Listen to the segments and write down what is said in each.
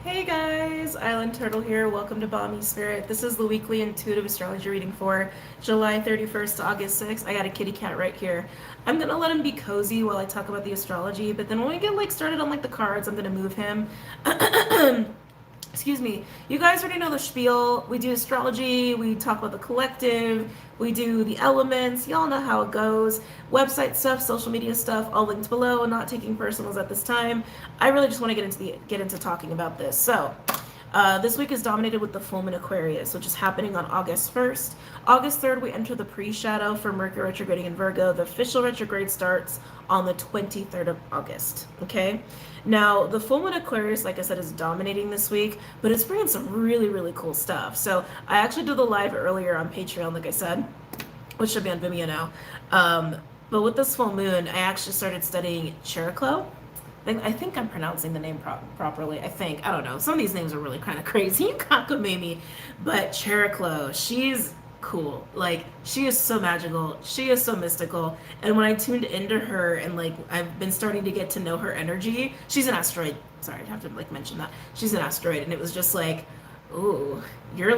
Hey guys, Island Turtle here. Welcome to BOMISpirit. This is the weekly intuitive astrology reading for July 31st to August 6th. I got a kitty cat right here. I'm gonna let him be cozy while I talk about the astrology, but then when we get started on the cards, I'm gonna move him. Excuse me. You guys already know the spiel. We do astrology, we talk about the collective, we do the elements. Y'all know how it goes. Website stuff, social media stuff, all linked below. Not taking personals at this time. I really just want to get into talking about this. So, this week is dominated with the full moon Aquarius, which is happening on August 1st. August 3rd, we enter the pre-shadow for Mercury retrograding in Virgo. The official retrograde starts on the 23rd of August, okay? Now, the full moon Aquarius, like I said, is dominating this week, but it's bringing some really, really cool stuff. So I actually did the live earlier on Patreon, like I said, which should be on Vimeo now. But with this full moon, I actually started studying Cheroklo. I think I'm pronouncing the name properly. I don't know. Some of these names are really kind of crazy. Cockamamie. But Cheroklo, she's cool. Like, she is so magical. She is so mystical. And when I tuned into her and, I've been starting to get to know her energy, she's an asteroid. Sorry, I have to, mention that. She's an asteroid. And it was just like, ooh, you're,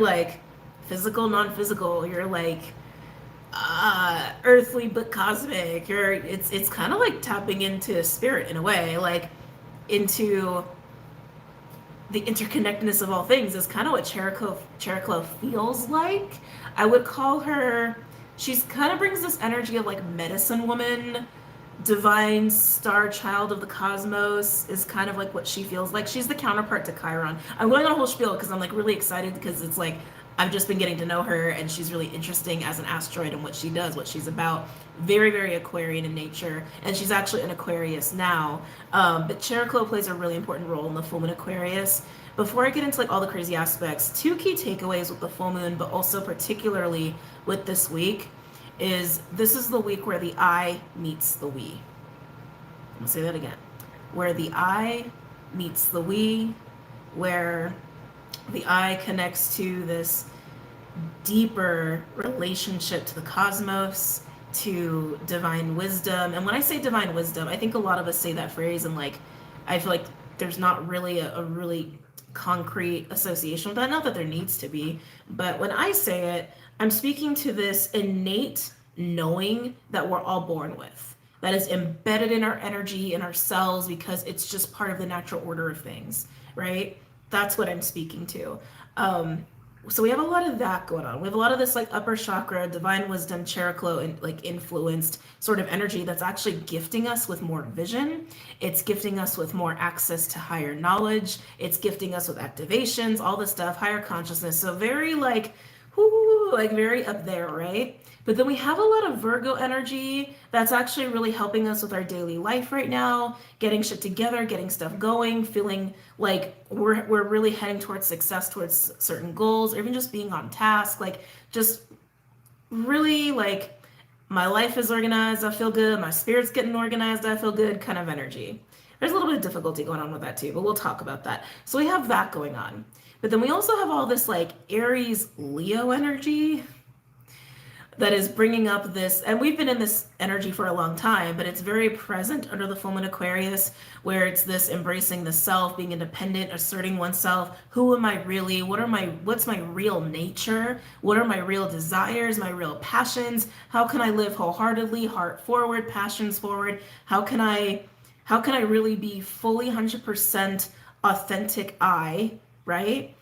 physical, non-physical. You're, earthly but cosmic. It's kind of like tapping into spirit in a way, into the interconnectedness of all things is kind of what Cheroklo feels like. I would call her, she's kind of brings this energy of medicine woman, divine star child of the cosmos is kind of like what she feels like. She's the counterpart to Chiron. I'm going on a whole spiel because I'm really excited because it's I've just been getting to know her and she's really interesting as an asteroid and what she does, what she's about. Very, very Aquarian in nature. And she's actually an Aquarius now. But Cheroklo plays a really important role in the full moon Aquarius. Before I get into all the crazy aspects, two key takeaways with the full moon, but also particularly with this week, is this is the week where the I meets the we. I'm gonna say that again. Where the I meets the we, where the I connects to this deeper relationship to the cosmos, to divine wisdom. And when I say divine wisdom, I think a lot of us say that phrase and I feel like there's not really a really concrete association with that. Not that there needs to be, but when I say it, I'm speaking to this innate knowing that we're all born with, that is embedded in our energy, in our cells, because it's just part of the natural order of things, right? That's what I'm speaking to. So we have a lot of that going on. We have a lot of this upper chakra, divine wisdom, Cheroklo, and influenced sort of energy that's actually gifting us with more vision. It's gifting us with more access to higher knowledge. It's gifting us with activations, all this stuff, higher consciousness. So very very up there, right? But then we have a lot of Virgo energy that's actually really helping us with our daily life right now, getting shit together, getting stuff going, feeling like we're really heading towards success, towards certain goals, or even just being on task, just really my life is organized, I feel good, my spirit's getting organized, I feel good kind of energy. There's a little bit of difficulty going on with that too, but we'll talk about that. So we have that going on. But then we also have all this Aries Leo energy that is bringing up this, and we've been in this energy for a long time, but it's very present under the full moon Aquarius, where it's this embracing the self, being independent, asserting oneself. Who am I really? What's my real nature? What are my real desires, my real passions? How can I live wholeheartedly, heart forward, passions forward? How can I really be fully 100% authentic I, right?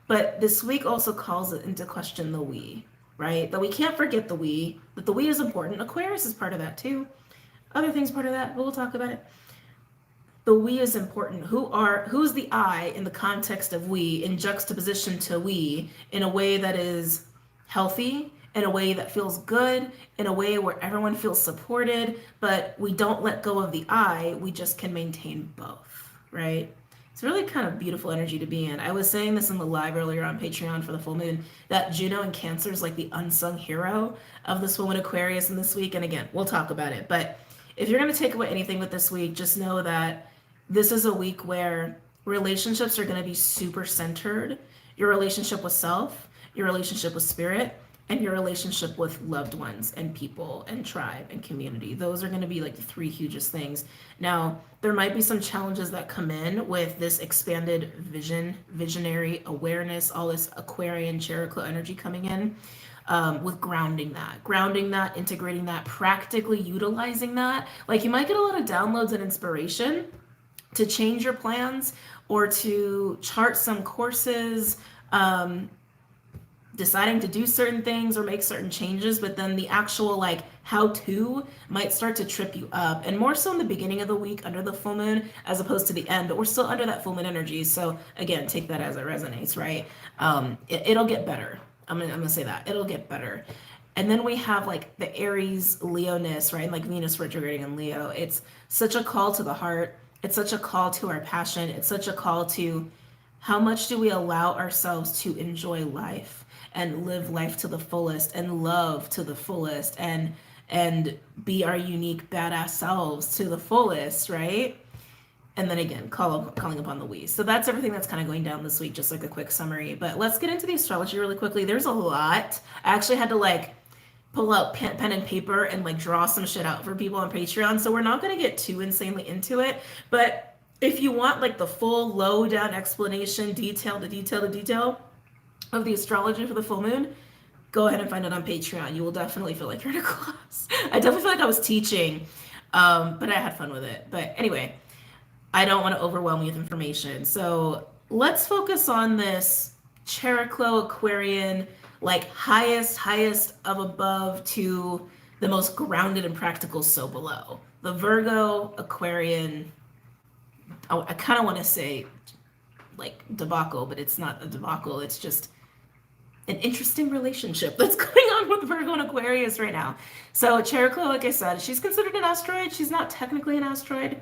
But this week also calls it into question the we, right? That we can't forget the we, that the we is important. Aquarius is part of that too. Other things part of that, but we'll talk about it. The we is important. Who's the I in the context of we, in juxtaposition to we, in a way that is healthy, in a way that feels good, in a way where everyone feels supported, but we don't let go of the I, we just can maintain both, right? It's really kind of beautiful energy to be in. I was saying this in the live earlier on Patreon for the full moon, that Juno in Cancer is the unsung hero of this full moon Aquarius in this week. And again, we'll talk about it. But if you're going to take away anything with this week, just know that this is a week where relationships are going to be super centered. Your relationship with self, your relationship with spirit, and your relationship with loved ones and people and tribe and community. Those are going to be like the three hugest things. Now, there might be some challenges that come in with this expanded vision, visionary awareness, all this Aquarian, Cherokee energy coming in, with grounding that, integrating that, practically utilizing that. Like you might get a lot of downloads and inspiration to change your plans or to chart some courses, deciding to do certain things or make certain changes, but then the actual like how to might start to trip you up, and more so in the beginning of the week under the full moon as opposed to the end, but we're still under that full moon energy. So again, take that as it resonates, right? It'll get better. I'm gonna say that it'll get better. And then we have like the Aries Leoness, right? Like Venus retrograding in Leo. It's such a call to the heart. It's such a call to our passion. It's such a call to how much do we allow ourselves to enjoy life and live life to the fullest and love to the fullest and be our unique badass selves to the fullest, right? And then again, calling upon the we. So that's everything that's kind of going down this week, just like a quick summary. But let's get into the astrology really quickly. There's a lot. I actually had to like pull out pen and paper and like draw some shit out for people on Patreon. So we're not going to get too insanely into it. But if you want like the full low down explanation, detail to detail to detail of the astrology for the full moon, go ahead and find it on Patreon. You will definitely feel like you're in a class. I definitely feel like I was teaching, but I had fun with it. But anyway, I don't want to overwhelm you with information. So let's focus on this Cherokee Aquarian, like highest of above to the most grounded and practical so below. The Virgo Aquarian, I kind of want to say like debacle, but it's not a debacle. It's just an interesting relationship that's going on with Virgo and Aquarius right now. So Cherokee, like I said, she's considered an asteroid. She's not technically an asteroid.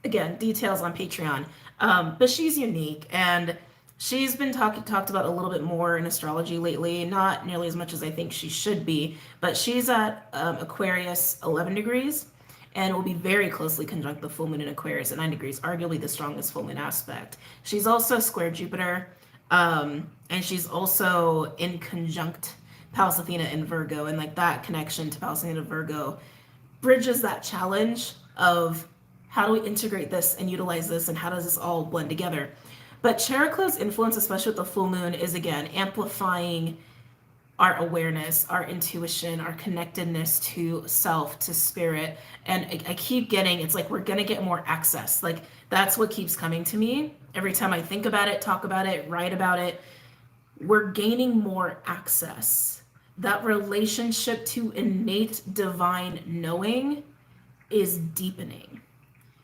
Again, details on Patreon. But she's unique, and she's been talked about a little bit more in astrology lately, not nearly as much as I think she should be, but she's at Aquarius 11 degrees, and will be very closely conjunct the full moon in Aquarius at 9 degrees, arguably the strongest full moon aspect. She's also square Jupiter, and she's also in conjunct Pallas Athena in Virgo, and like that connection to Pallas Athena Virgo bridges that challenge of how do we integrate this and utilize this, and how does this all blend together? But Cherokee's influence, especially with the full moon, is again amplifying our awareness, our intuition, our connectedness to self, to spirit. And I keep getting, it's like we're gonna get more access. Like that's what keeps coming to me every time I think about it, talk about it, write about it. We're gaining more access. That relationship to innate divine knowing is deepening.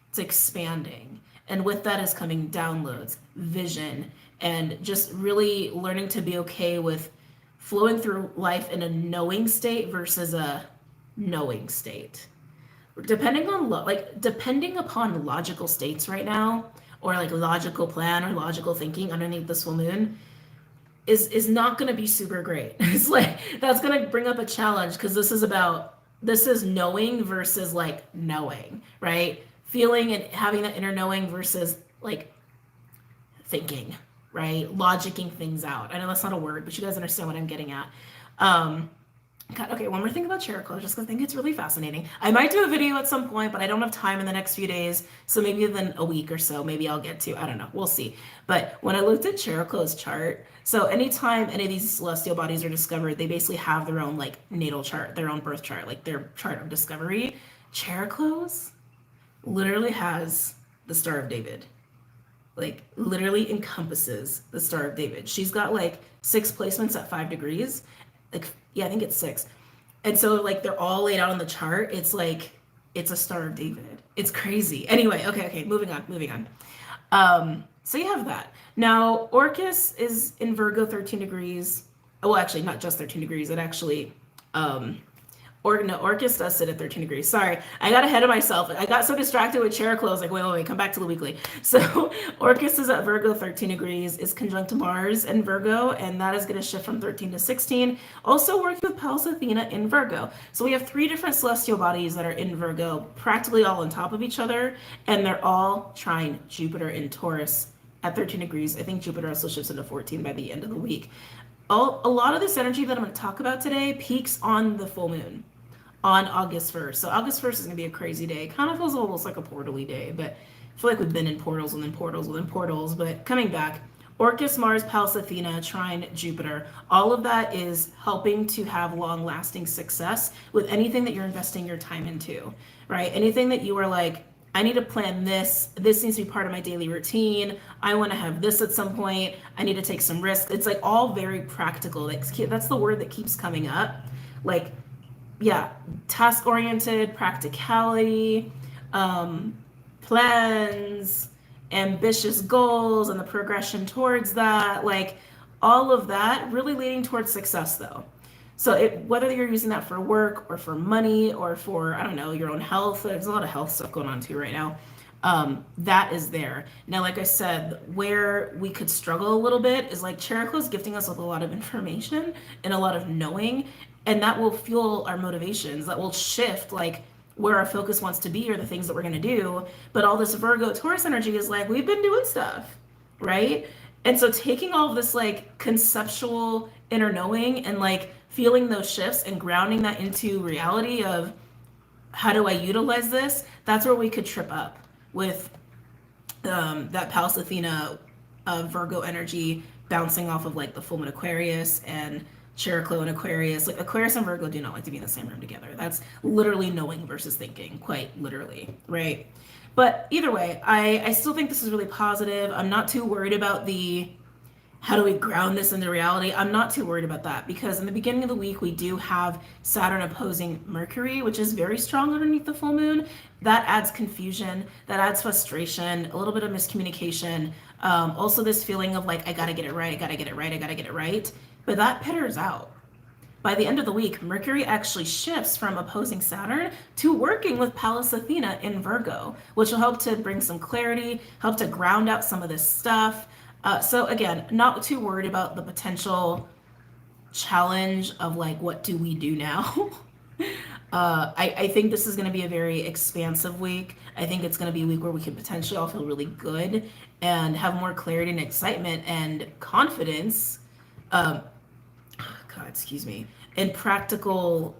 It's expanding. And with that is coming downloads, vision, and just really learning to be okay with flowing through life in a knowing state versus a knowing state. Depending upon logical states right now, or like logical plan or logical thinking underneath this full moon is not going to be super great. It's like that's going to bring up a challenge, because this is knowing versus like knowing, right? Feeling and having that inner knowing versus like thinking, right? Logicking things out. I know that's not a word, but you guys understand what I'm getting at. God, okay, one more thing about Cherokee, just because I think it's really fascinating. I might do a video at some point, but I don't have time in the next few days. So maybe within a week or so, maybe I'll get to, I don't know, we'll see. But when I looked at Cherokee's chart, so anytime any of these celestial bodies are discovered, they basically have their own like natal chart, their own birth chart, like their chart of discovery. Cherokee's literally has the Star of David, like literally encompasses the Star of David. She's got like 6 placements at 5 degrees. Like, yeah, I think it's 6. And so like they're all laid out on the chart. It's like, it's a Star of David. It's crazy. Anyway, okay, moving on. So you have that. Now, Orcus is in Virgo 13 degrees. Well, actually, not just 13 degrees. It actually, Orcus does sit at 13 degrees. Sorry, I got ahead of myself. I got so distracted with Cherokee. I was like, wait, come back to the weekly. So Orcus is at Virgo 13 degrees, is conjunct to Mars in Virgo, and that is going to shift from 13 to 16. Also working with Pallas Athena in Virgo. So we have 3 different celestial bodies that are in Virgo, practically all on top of each other, and they're all trine Jupiter in Taurus at 13 degrees. I think Jupiter also shifts into 14 by the end of the week. a lot of this energy that I'm going to talk about today peaks on the full moon on August 1st. So August 1st is going to be a crazy day. It kind of feels almost like a portal-y day, but I feel like we've been in portals and then portals and then portals. But coming back, Orcus, Mars, Pallas, Athena, trine Jupiter, all of that is helping to have long-lasting success with anything that you're investing your time into, right? Anything that you are like, I need to plan this. This needs to be part of my daily routine. I want to have this at some point. I need to take some risks. It's like all very practical. That's the word that keeps coming up. Like, yeah, task oriented, practicality, plans, ambitious goals, and the progression towards that. Like, all of that really leading towards success, though. So whether you're using that for work or for money or for, I don't know, your own health, there's a lot of health stuff going on too right now. That is there. Now, like I said, where we could struggle a little bit is like Cherokee is gifting us with a lot of information and a lot of knowing, and that will fuel our motivations. That will shift like where our focus wants to be or the things that we're going to do. But all this Virgo Taurus energy is like, we've been doing stuff, right? And so taking all of this like conceptual inner knowing and like feeling those shifts and grounding that into reality of how do I utilize this, that's where we could trip up with that Pallas Athena Virgo energy bouncing off of like the full moon Aquarius and Cherokee and Aquarius. Like Aquarius and Virgo do not like to be in the same room together. That's literally knowing versus thinking, quite literally, right? But either way, I still think this is really positive. I'm not too worried about the how do we ground this into reality? I'm not too worried about that because in the beginning of the week, we do have Saturn opposing Mercury, which is very strong underneath the full moon. That adds confusion, that adds frustration, a little bit of miscommunication. Also this feeling of like, I gotta get it right, I gotta get it right, I gotta get it right. But that peters out. By the end of the week, Mercury actually shifts from opposing Saturn to working with Pallas Athena in Virgo, which will help to bring some clarity, help to ground out some of this stuff. So again, not too worried about the potential challenge of like, what do we do now? I think this is going to be a very expansive week. I think it's going to be a week where we can potentially all feel really good and have more clarity and excitement and confidence. God, excuse me, and practical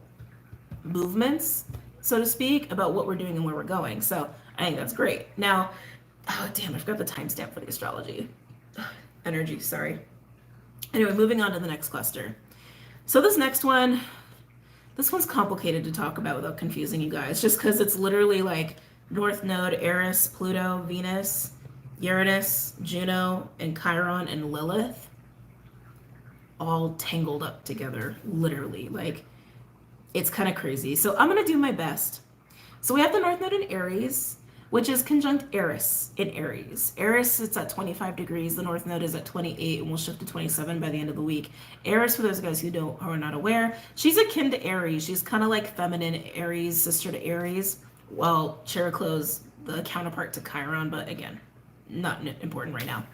movements, so to speak, about what we're doing and where we're going. So I think that's great. Now, oh damn, I forgot the timestamp for the astrology. Energy, sorry. Anyway, moving on to the next cluster. So this next one, this one's complicated to talk about without confusing you guys, just because it's literally like North Node, Eris, Pluto, Venus, Uranus, Juno, and Chiron and Lilith all tangled up together, literally. Like, it's kind of crazy. So I'm going to do my best. So we have the North Node in Aries, which is conjunct Eris in Aries. Eris sits at 25 degrees. The North Node is at 28 and will shift to 27 by the end of the week. Eris, for those guys who are not aware, she's akin to Aries. She's kind of like feminine Aries, sister to Aries. Well, Cheroklee's the counterpart to Chiron, but again, not important right now.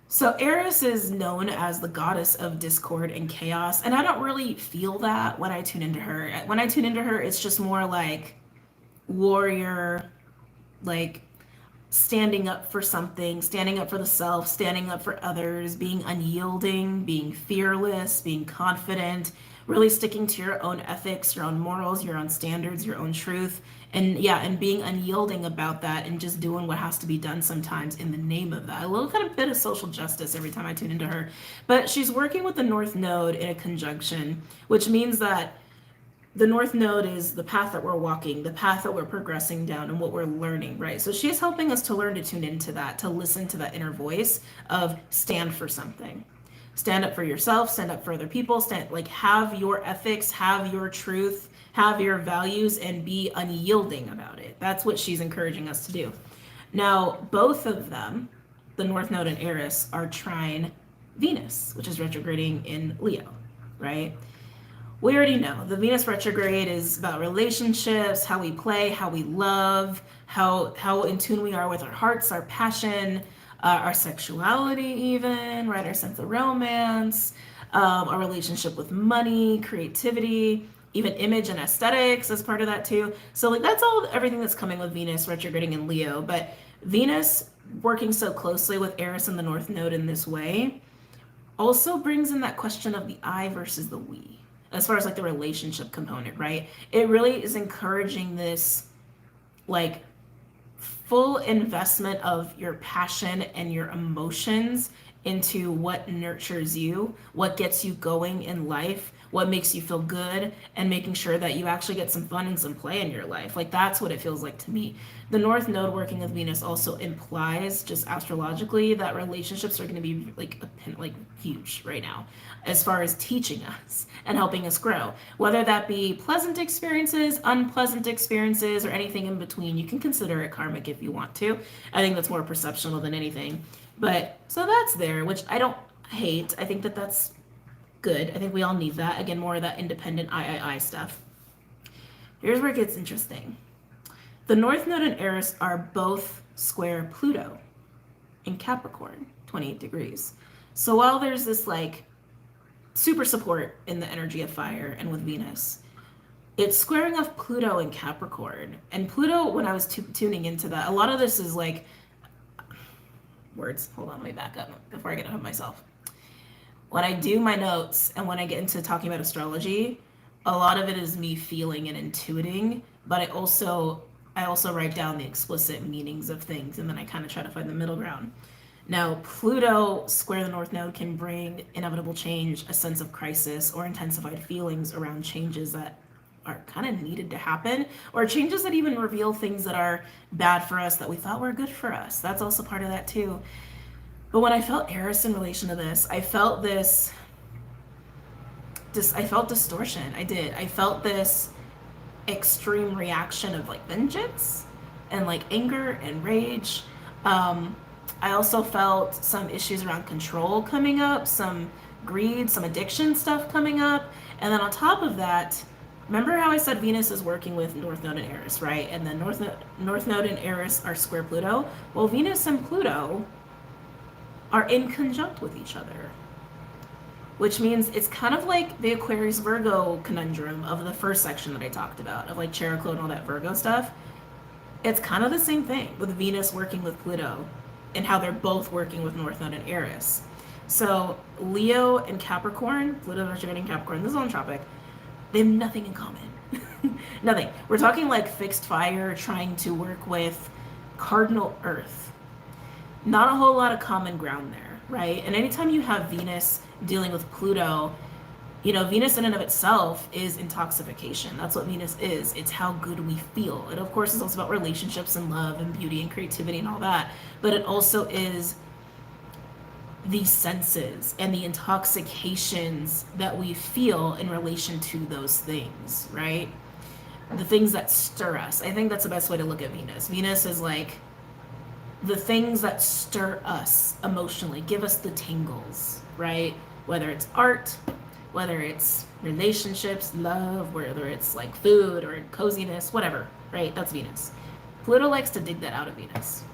So Eris is known as the goddess of discord and chaos, and I don't really feel that when I tune into her. When I tune into her, it's just more like warrior, like standing up for something, standing up for the self, standing up for others, being unyielding, being fearless, being confident, really sticking to your own ethics, your own morals, your own standards, your own truth. And yeah, and being unyielding about that and just doing what has to be done sometimes in the name of that. A little kind of bit of social justice every time I tune into her. But she's working with the North Node in a conjunction, which means that the North Node is the path that we're walking, the path that we're progressing down and what we're learning, right? So she's helping us to learn to tune into that, to listen to that inner voice of stand for something. Stand up for yourself, stand up for other people, have your ethics, have your truth, have your values, and be unyielding about it. That's what she's encouraging us to do. Now, both of them, the North Node and Eris, are trine Venus, which is retrograding in Leo, right? We already know the Venus retrograde is about relationships, how we play, how we love, how in tune we are with our hearts, our passion, our sexuality even, right? Our sense of romance, our relationship with money, creativity, even image and aesthetics as part of that too. So like that's everything that's coming with Venus retrograding in Leo. But Venus working so closely with Eris and the North Node in this way also brings in that question of the I versus the we, as far as like the relationship component, right? It really is encouraging this like full investment of your passion and your emotions into what nurtures you, what gets you going in life, what makes you feel good, and making sure that you actually get some fun and some play in your life. Like that's what it feels like to me. The North Node working with Venus also implies, just astrologically, that relationships are going to be like huge right now, as far as teaching us and helping us grow. Whether that be pleasant experiences, unpleasant experiences, or anything in between, you can consider it karmic if you want to. I think that's more perceptual than anything. But so that's there, which I don't hate. I think that that's good. I think we all need that. Again, more of that independent I stuff. Here's where it gets interesting. The North Node and Eris are both square Pluto in Capricorn, 28 degrees. So while there's this like super support in the energy of fire and with Venus, it's squaring off Pluto in Capricorn. And Pluto, when I was tuning into that, a lot of this is like words. Hold on, let me back up before I get ahead of myself. When I do my notes and when I get into talking about astrology, a lot of it is me feeling and intuiting, but I also write down the explicit meanings of things, and then I kind of try to find the middle ground. Now, Pluto square the North Node can bring inevitable change, a sense of crisis, or intensified feelings around changes that are kind of needed to happen, or changes that even reveal things that are bad for us that we thought were good for us. That's also part of that too. But when I felt Eris in relation to this, I felt I felt distortion. I did. I felt this extreme reaction of like vengeance and like anger and rage. I also felt some issues around control coming up, some greed, some addiction stuff coming up. And then on top of that, remember how I said Venus is working with North Node and Eris, right? And then North Node and Eris are square Pluto. Well, Venus and Pluto are in conjunct with each other, which means it's kind of like the Aquarius Virgo conundrum of the first section that I talked about, of like Cheroklo and all that Virgo stuff. It's kind of the same thing with Venus working with Pluto and how they're both working with North Node and Eris. So Leo and Capricorn, Pluto retrograde Capricorn, this is on tropic, they have nothing in common. Nothing. We're talking like fixed fire trying to work with cardinal earth. Not a whole lot of common ground there, right? And anytime you have Venus dealing with Pluto, you know, Venus in and of itself is intoxication. That's what Venus is. It's how good we feel. It, of course, is also about relationships and love and beauty and creativity and all that. But it also is the senses and the intoxications that we feel in relation to those things, right? The things that stir us. I think that's the best way to look at Venus. Venus is like the things that stir us emotionally, give us the tingles, right? Whether it's art, whether it's relationships, love, whether it's like food or coziness, whatever, right? That's Venus. Pluto likes to dig that out of Venus.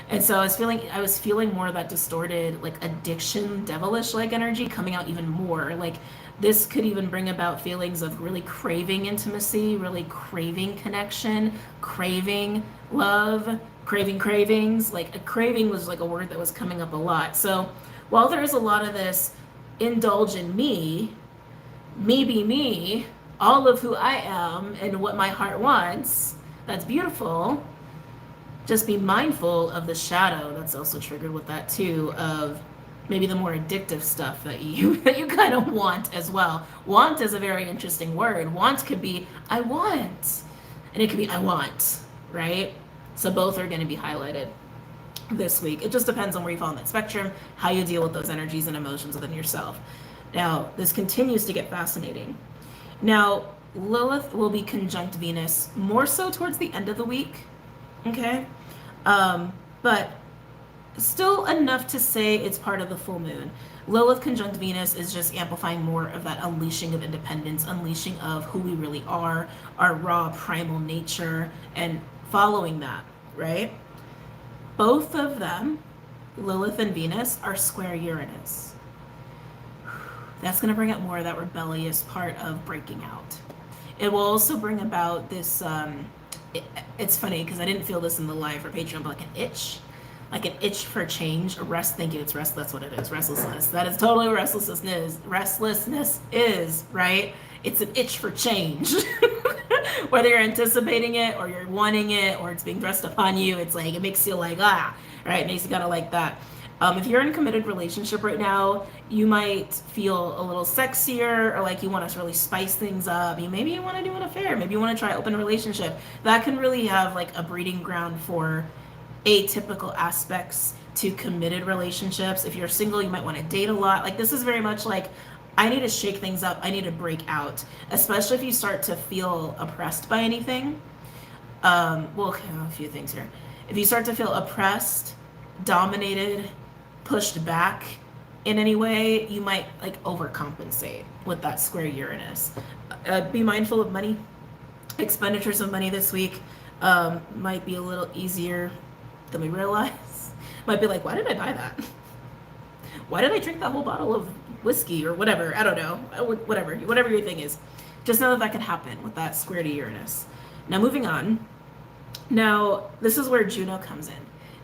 And so I was feeling more of that distorted, like addiction, devilish like energy coming out even more. Like this could even bring about feelings of really craving intimacy, really craving connection, craving love, craving cravings. Like a craving was like a word that was coming up a lot. So while there is a lot of this indulge in me be me, all of who I am and what my heart wants, that's beautiful. Just be mindful of the shadow that's also triggered with that too, of maybe the more addictive stuff that you kind of want as well. Want is a very interesting word. Want could be I want, and it could be I want, right? So both are going to be highlighted this week. It just depends on where you fall on that spectrum, how you deal with those energies and emotions within yourself. Now, this continues to get fascinating. Now, Lilith will be conjunct Venus more so towards the end of the week, okay? But still enough to say it's part of the full moon. Lilith conjunct Venus is just amplifying more of that unleashing of independence, unleashing of who we really are, our raw primal nature, and following that, right? Both of them, Lilith and Venus, are square Uranus. That's going to bring up more of that rebellious part of breaking out. It will also bring about this, it's funny because I didn't feel this in the live for Patreon, but like an itch. like an itch for change. Thank you, it's rest. That's what it is. Restlessness. That is totally what restlessness is, right? It's an itch for change. Whether you're anticipating it or you're wanting it or it's being thrust upon you, it's like it makes you like right? It makes you kind of like that. If you're in a committed relationship right now, you might feel a little sexier, or like you want to really spice things up. Maybe you want to do an affair. Maybe you want to try open relationship. That can really have like a breeding ground for atypical aspects to committed relationships. If you're single, you might want to date a lot. Like this is very much like, I need to shake things up. I need to break out, especially if you start to feel oppressed by anything. Well, a few things here. If you start to feel oppressed, dominated, pushed back in any way, you might like overcompensate with that square Uranus. Be mindful of money. Expenditures of money this week might be a little easier than we realize. Might be like, why did I buy that? Why did I drink that whole bottle of whiskey or whatever? I don't know. Whatever your thing is. Just know that can happen with that square to Uranus. Now moving on. Now this is where Juno comes in.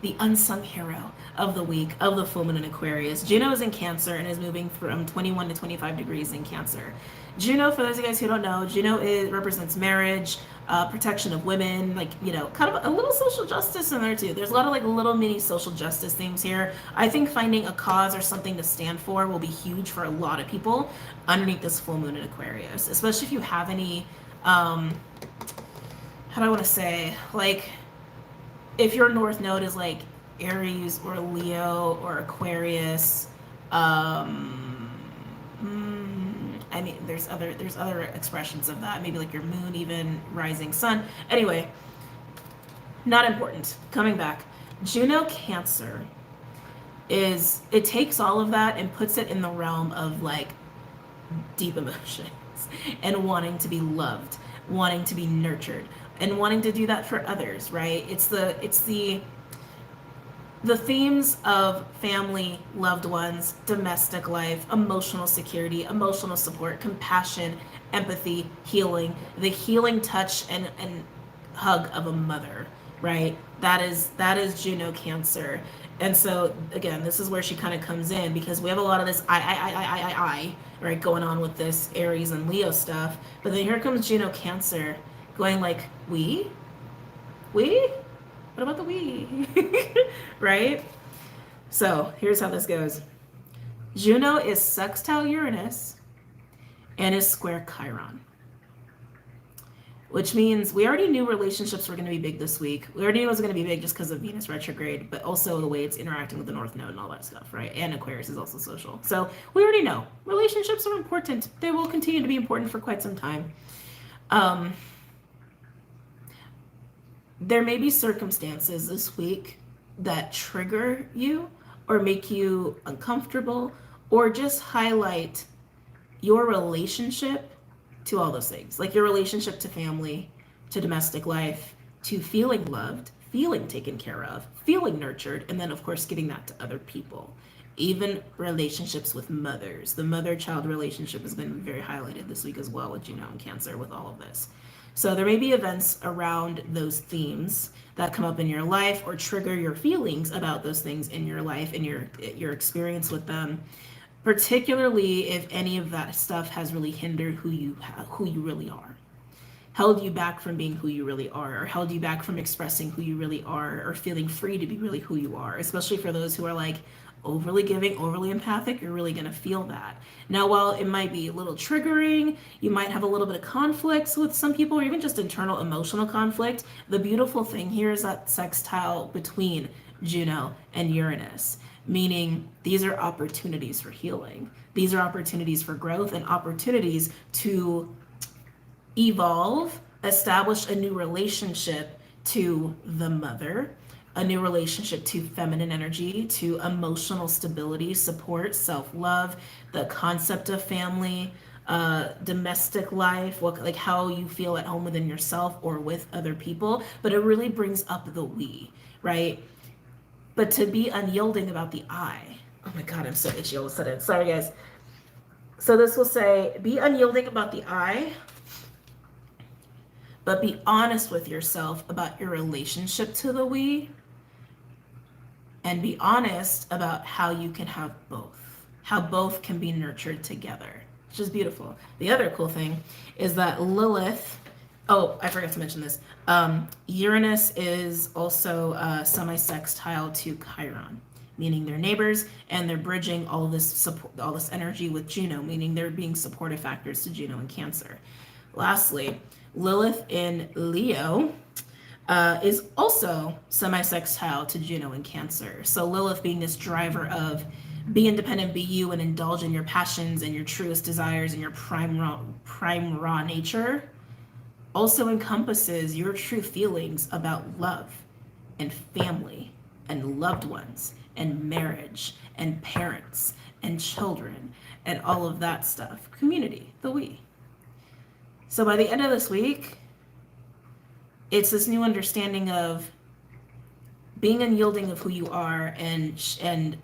The unsung hero of the week of the full moon in Aquarius. Juno is in Cancer and is moving from 21 to 25 degrees in Cancer. Juno, for those of you guys who don't know, Juno represents marriage, protection of women, like, kind of a little social justice in there too. There's a lot of like little mini social justice themes here. I think finding a cause or something to stand for will be huge for a lot of people underneath this full moon in Aquarius, especially if you have any, how do I want to say, like, if your North Node is like Aries or Leo or Aquarius, I mean, there's other expressions of that. Maybe like your moon, even rising sun. Anyway, not important. Coming back, Juno Cancer it takes all of that and puts it in the realm of like deep emotions and wanting to be loved, wanting to be nurtured, and wanting to do that for others, right? It's the themes of family, loved ones, domestic life, emotional security, emotional support, compassion, empathy, healing, the healing touch and hug of a mother, right? That is Juno Cancer. And so again, this is where she kind of comes in, because we have a lot of this right, going on with this Aries and Leo stuff. But then here comes Juno Cancer going like, we? What about the we? Right? So here's how this goes. Juno is sextile Uranus and is square Chiron, which means we already knew relationships were going to be big this week. We already knew it was going to be big just because of Venus retrograde, but also the way it's interacting with the North Node and all that stuff, right? And Aquarius is also social. So we already know relationships are important. They will continue to be important for quite some time. There may be circumstances this week that trigger you or make you uncomfortable or just highlight your relationship to all those things, like your relationship to family, to domestic life, to feeling loved, feeling taken care of, feeling nurtured, and then of course giving that to other people. Even relationships with mothers. The mother-child relationship has been very highlighted this week as well with Juno and Cancer with all of this. So there may be events around those themes that come up in your life or trigger your feelings about those things in your life and your experience with them, particularly if any of that stuff has really hindered who you really are, held you back from being who you really are, or held you back from expressing who you really are, or feeling free to be really who you are, especially for those who are like overly giving, overly empathic. You're really going to feel that. Now, while it might be a little triggering, you might have a little bit of conflicts with some people, or even just internal emotional conflict. The beautiful thing here is that sextile between Juno and Uranus, meaning these are opportunities for healing. These are opportunities for growth and opportunities to evolve, establish a new relationship to the mother, a new relationship to feminine energy, to emotional stability, support, self-love, the concept of family, domestic life, like how you feel at home within yourself or with other people. But it really brings up the we, right? But to be unyielding about the I. Oh my God, I'm so itchy all of a sudden. Sorry, guys. So this will say, be unyielding about the I, but be honest with yourself about your relationship to the we, and be honest about how you can have both, how both can be nurtured together, which is beautiful. The other cool thing is that Lilith, oh, I forgot to mention this. Uranus is also semi-sextile to Chiron, meaning they're neighbors, and they're bridging all this support, all this energy with Juno, meaning they're being supportive factors to Juno and Cancer. Lastly, Lilith in Leo is also semi-sextile to Juno and Cancer. So Lilith being this driver of be independent, be you, and indulge in your passions and your truest desires and your prime raw nature, also encompasses your true feelings about love and family and loved ones and marriage and parents and children and all of that stuff. Community, the we. So by the end of this week, it's this new understanding of being unyielding of who you are, and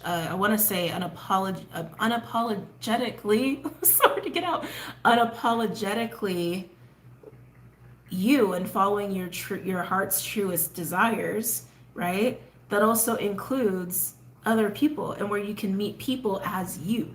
I want to say unapologetically, sorry to get out, unapologetically you, and following your heart's truest desires, right? That also includes other people, and where you can meet people as you,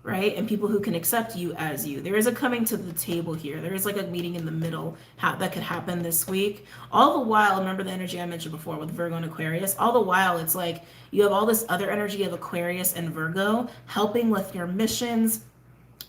right? And people who can accept you as you. There is a coming to the table here. There is like a meeting in the middle that could happen this week. All the while, remember the energy I mentioned before with Virgo and Aquarius? All the while, it's like you have all this other energy of Aquarius and Virgo helping with your missions,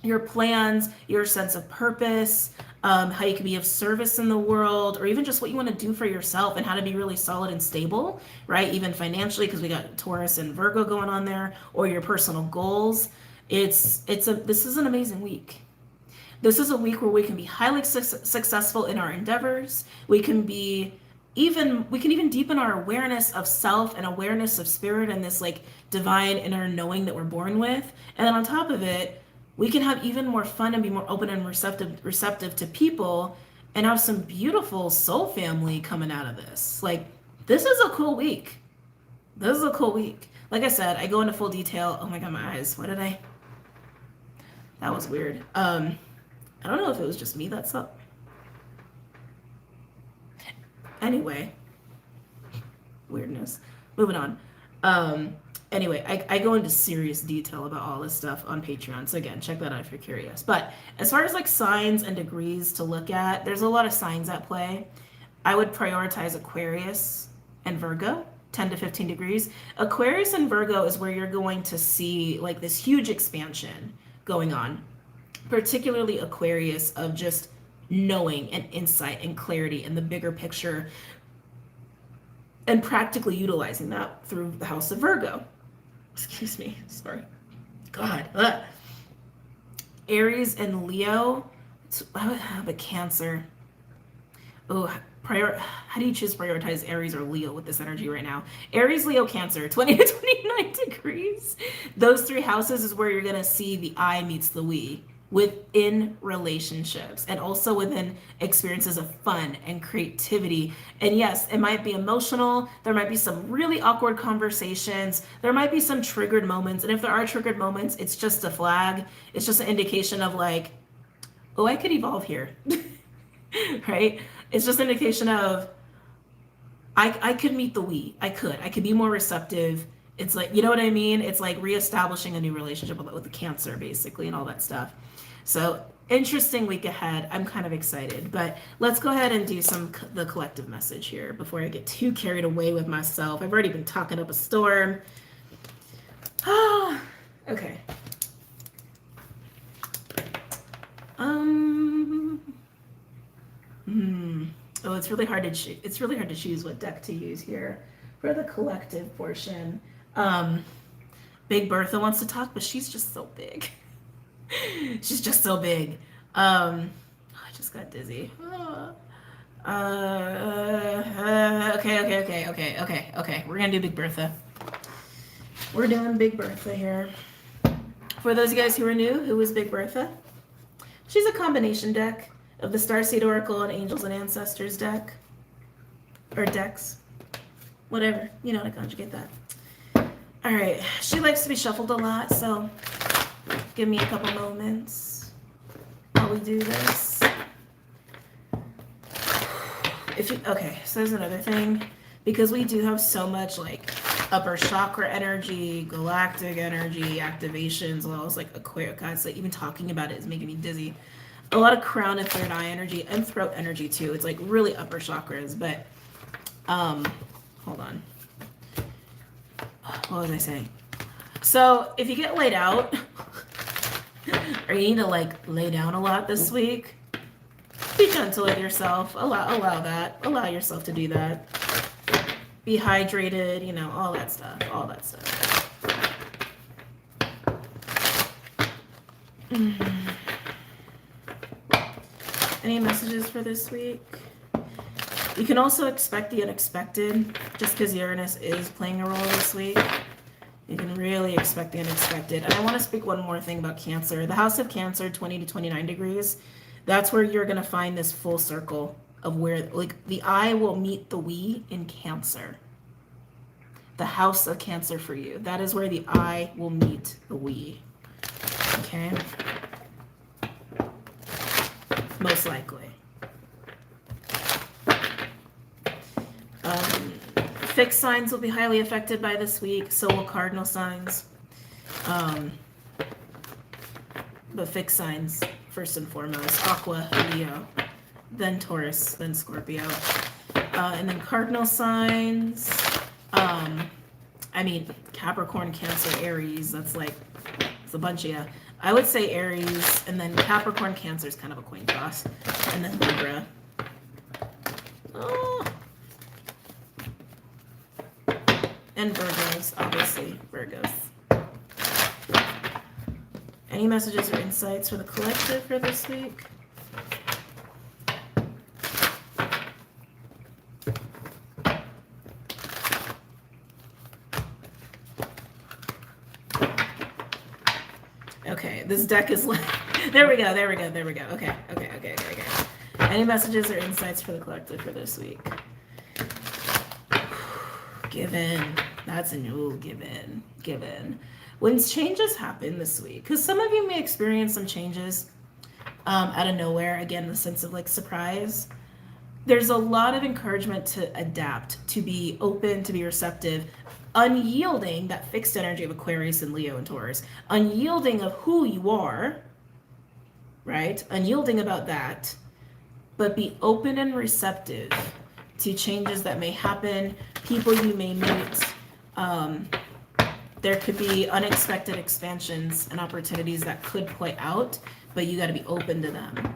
your plans, your sense of purpose, how you can be of service in the world, or even just what you want to do for yourself and how to be really solid and stable, right? Even financially, because we got Taurus and Virgo going on there, or your personal goals. This is an amazing week. This is a week where we can be highly successful in our endeavors. We can even deepen our awareness of self and awareness of spirit and this like divine inner knowing that we're born with. And then on top of it, we can have even more fun and be more open and receptive to people and have some beautiful soul family coming out of this. Like, this is a cool week. This is a cool week. Like I said, I go into full detail. Oh my God, my eyes. That was weird. I don't know if it was just me that's up. Anyway, weirdness. Moving on. Anyway, I go into serious detail about all this stuff on Patreon. So again, check that out if you're curious. But as far as like signs and degrees to look at, there's a lot of signs at play. I would prioritize Aquarius and Virgo, 10 to 15 degrees. Aquarius and Virgo is where you're going to see like this huge expansion going on, particularly Aquarius, of just knowing and insight and clarity in the bigger picture and practically utilizing that through the house of Virgo. Excuse me, sorry. God. Ugh. Aries and Leo, I would have a Cancer. Oh, how do you choose to prioritize Aries or Leo with this energy right now? Aries, Leo, Cancer, 20 to 29 degrees. Those three houses is where you're going to see the I meets the we within relationships and also within experiences of fun and creativity. And yes, it might be emotional. There might be some really awkward conversations. There might be some triggered moments. And if there are triggered moments, it's just a flag. It's just an indication of like, oh, I could evolve here, right? It's just an indication of I could meet the we. I could be more receptive. It's like, you know what I mean? It's like reestablishing a new relationship with the Cancer, basically, and all that stuff. So interesting week ahead. I'm kind of excited, but let's go ahead and do the collective message here before I get too carried away with myself. I've already been talking up a storm. Okay. Oh, it's really hard to choose what deck to use here for the collective portion. Big Bertha wants to talk, but she's just so big. She's just so big. I just got dizzy. Okay. We're gonna do Big Bertha. We're doing Big Bertha here. For those of you guys who are new, who is Big Bertha? She's a combination deck of the Starseed Oracle and Angels and Ancestors deck. Or decks. Whatever. You know how to conjugate that. Alright. She likes to be shuffled a lot, so give me a couple moments while we do this. Okay, so there's another thing. Because we do have so much like upper chakra energy, galactic energy, activations, as well as like Aquarius. God, so even talking about it is making me dizzy. A lot of crown and third eye energy and throat energy too. It's like really upper chakras, but hold on. What was I saying? So if you get laid out or you need to like lay down a lot this week, be gentle with yourself. Allow that. Allow yourself to do that. Be hydrated, you know, all that stuff. All that stuff. Any messages for this week? You can also expect the unexpected, just because Uranus is playing a role this week. You can really expect the unexpected. And I want to speak one more thing about Cancer. The house of Cancer, 20 to 29 degrees, that's where you're going to find this full circle of where, like, the I will meet the we in Cancer. The house of Cancer for you. That is where the I will meet the we. Okay? Most likely. Fixed signs will be highly affected by this week, so will cardinal signs. But fixed signs, first and foremost, Aqua, Leo, then Taurus, then Scorpio. And then cardinal signs, I mean, Capricorn, Cancer, Aries, that's like, it's a bunch of you. I would say Aries, and then Capricorn, Cancer is kind of a coin toss. And then Libra. Oh. And Virgos, obviously, Virgos. Any messages or insights for the collective for this week? Okay, this deck is like, there we go. Okay. Any messages or insights for the collective for this week? Given. That's a new given. When changes happen this week, because some of you may experience some changes out of nowhere, again, the sense of like surprise. There's a lot of encouragement to adapt, to be open, to be receptive, unyielding, that fixed energy of Aquarius and Leo and Taurus, unyielding of who you are, right? Unyielding about that, but be open and receptive to changes that may happen, people you may meet. There could be unexpected expansions and opportunities that could play out, but you got to be open to them.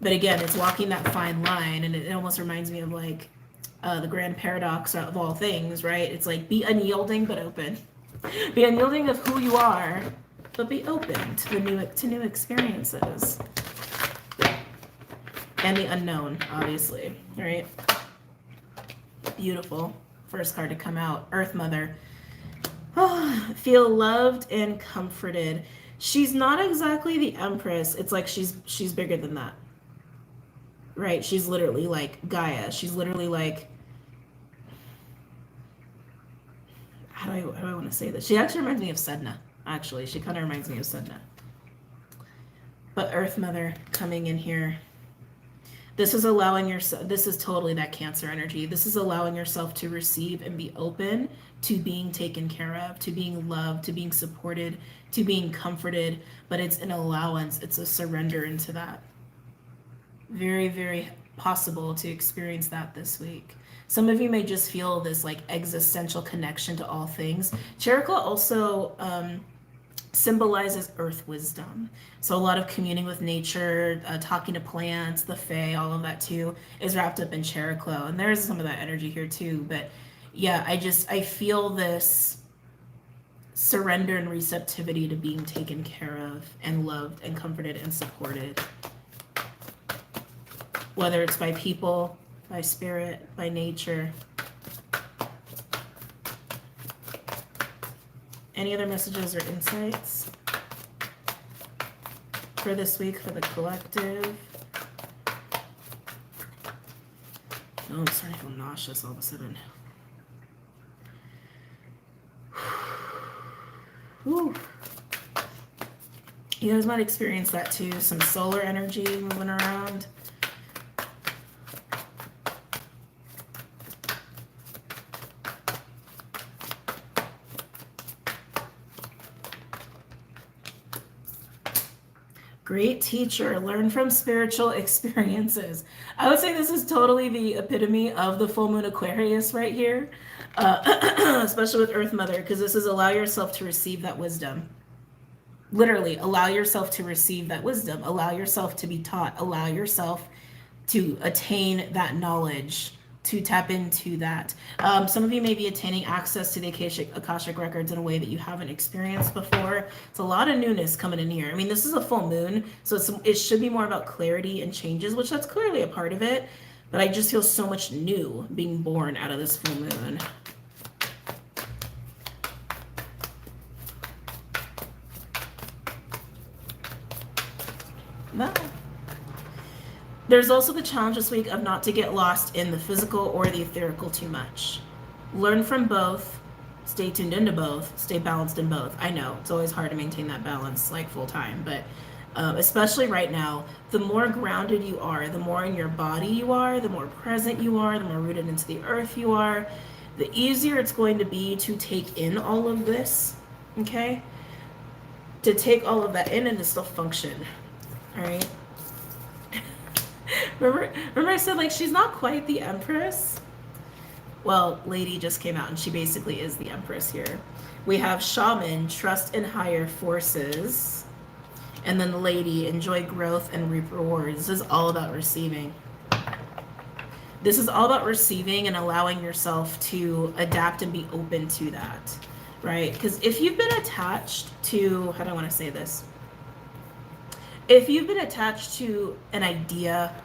But again, it's walking that fine line, and it almost reminds me of like the grand paradox of all things, right? It's like be unyielding but open. Be unyielding of who you are, but be open to new experiences. And the unknown, obviously, right? Beautiful. First card to come out, Earth Mother. Oh, feel loved and comforted. She's not exactly the Empress. It's like she's bigger than that. Right? She's literally like Gaia. She's literally like, how do I want to say this? She actually reminds me of Sedna. Actually, she kind of reminds me of Sedna. But Earth Mother coming in here. This is allowing yourself, this is totally that Cancer energy. This is allowing yourself to receive and be open to being taken care of, to being loved, to being supported, to being comforted. But it's an allowance. It's a surrender into that. Very, very possible to experience that this week. Some of you may just feel this like existential connection to all things. Cherokee also symbolizes earth wisdom. So a lot of communing with nature, talking to plants, the fae, all of that too is wrapped up in Cherokee. And there's some of that energy here too. But yeah, I feel this surrender and receptivity to being taken care of and loved and comforted and supported. Whether it's by people, by spirit, by nature. Any other messages or insights for this week for the collective? Oh, I'm starting to feel nauseous all of a sudden. Whew. You guys might experience that too. Some solar energy moving around. Great teacher, learn from spiritual experiences. I would say this is totally the epitome of the full moon Aquarius right here, especially with Earth Mother, because this is allow yourself to receive that wisdom. Literally, allow yourself to receive that wisdom, allow yourself to be taught, allow yourself to attain that knowledge, to tap into that. Some of you may be attaining access to the Akashic records in a way that you haven't experienced before. It's a lot of newness coming in here. I mean, this is a full moon, so it should be more about clarity and changes, which that's clearly a part of it. But I just feel so much new being born out of this full moon. No. There's also the challenge this week of not to get lost in the physical or the etherical too much. Learn from both, stay tuned into both, stay balanced in both. I know, it's always hard to maintain that balance like full time, but especially right now, the more grounded you are, the more in your body you are, the more present you are, the more rooted into the earth you are, the easier it's going to be to take in all of this, okay? To take all of that in and to still function, all right? Remember I said, like, she's not quite the Empress? Well, Lady just came out, and she basically is the Empress here. We have Shaman, trust in higher forces. And then the Lady, enjoy growth and reap rewards. This is all about receiving. This is all about receiving and allowing yourself to adapt and be open to that, right? Because if you've been attached to, how do I want to say this? If you've been attached to an idea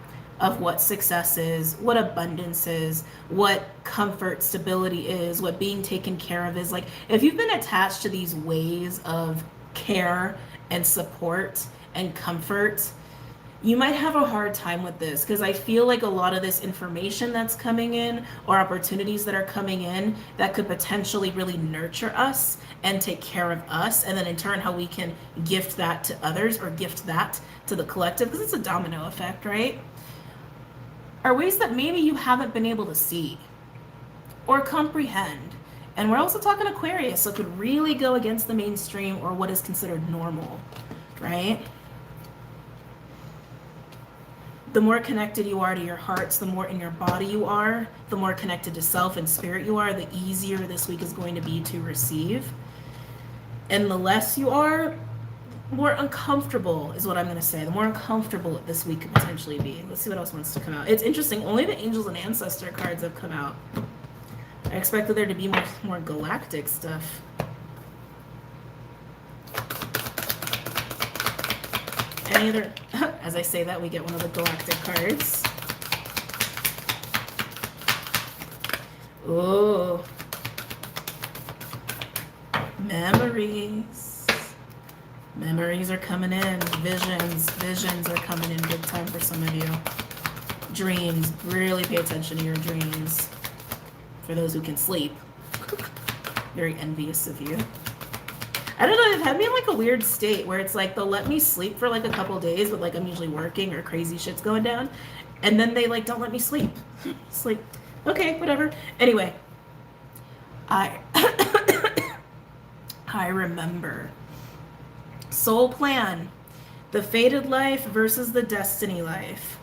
of what success is, what abundance is, what comfort, stability is, what being taken care of is, like if you've been attached to these ways of care and support and comfort, you might have a hard time with this, because I feel like a lot of this information that's coming in or opportunities that are coming in that could potentially really nurture us and take care of us, and then in turn how we can gift that to others or gift that to the collective, because it's a domino effect, right? Are ways that maybe you haven't been able to see or comprehend. And we're also talking Aquarius, so it could really go against the mainstream or what is considered normal, right? The more connected you are to your hearts, the more in your body you are, the more connected to self and spirit you are, the easier this week is going to be to receive. And the less you are, more uncomfortable is what I'm going to say. The more uncomfortable this week could potentially be. Let's see what else wants to come out. It's interesting. Only the Angels and Ancestor cards have come out. I expected there to be more galactic stuff. Any other, as I say that, we get one of the galactic cards. Oh, memories. Memories are coming in. Visions are coming in big time for some of you. Dreams, really pay attention to your dreams. For those who can sleep. Very envious of you. I don't know, they've had me in like a weird state where it's like they'll let me sleep for like a couple days, but like I'm usually working or crazy shit's going down, and then they like don't let me sleep. It's like, okay, whatever. Anyway, I remember soul plan, the fated life versus the destiny life.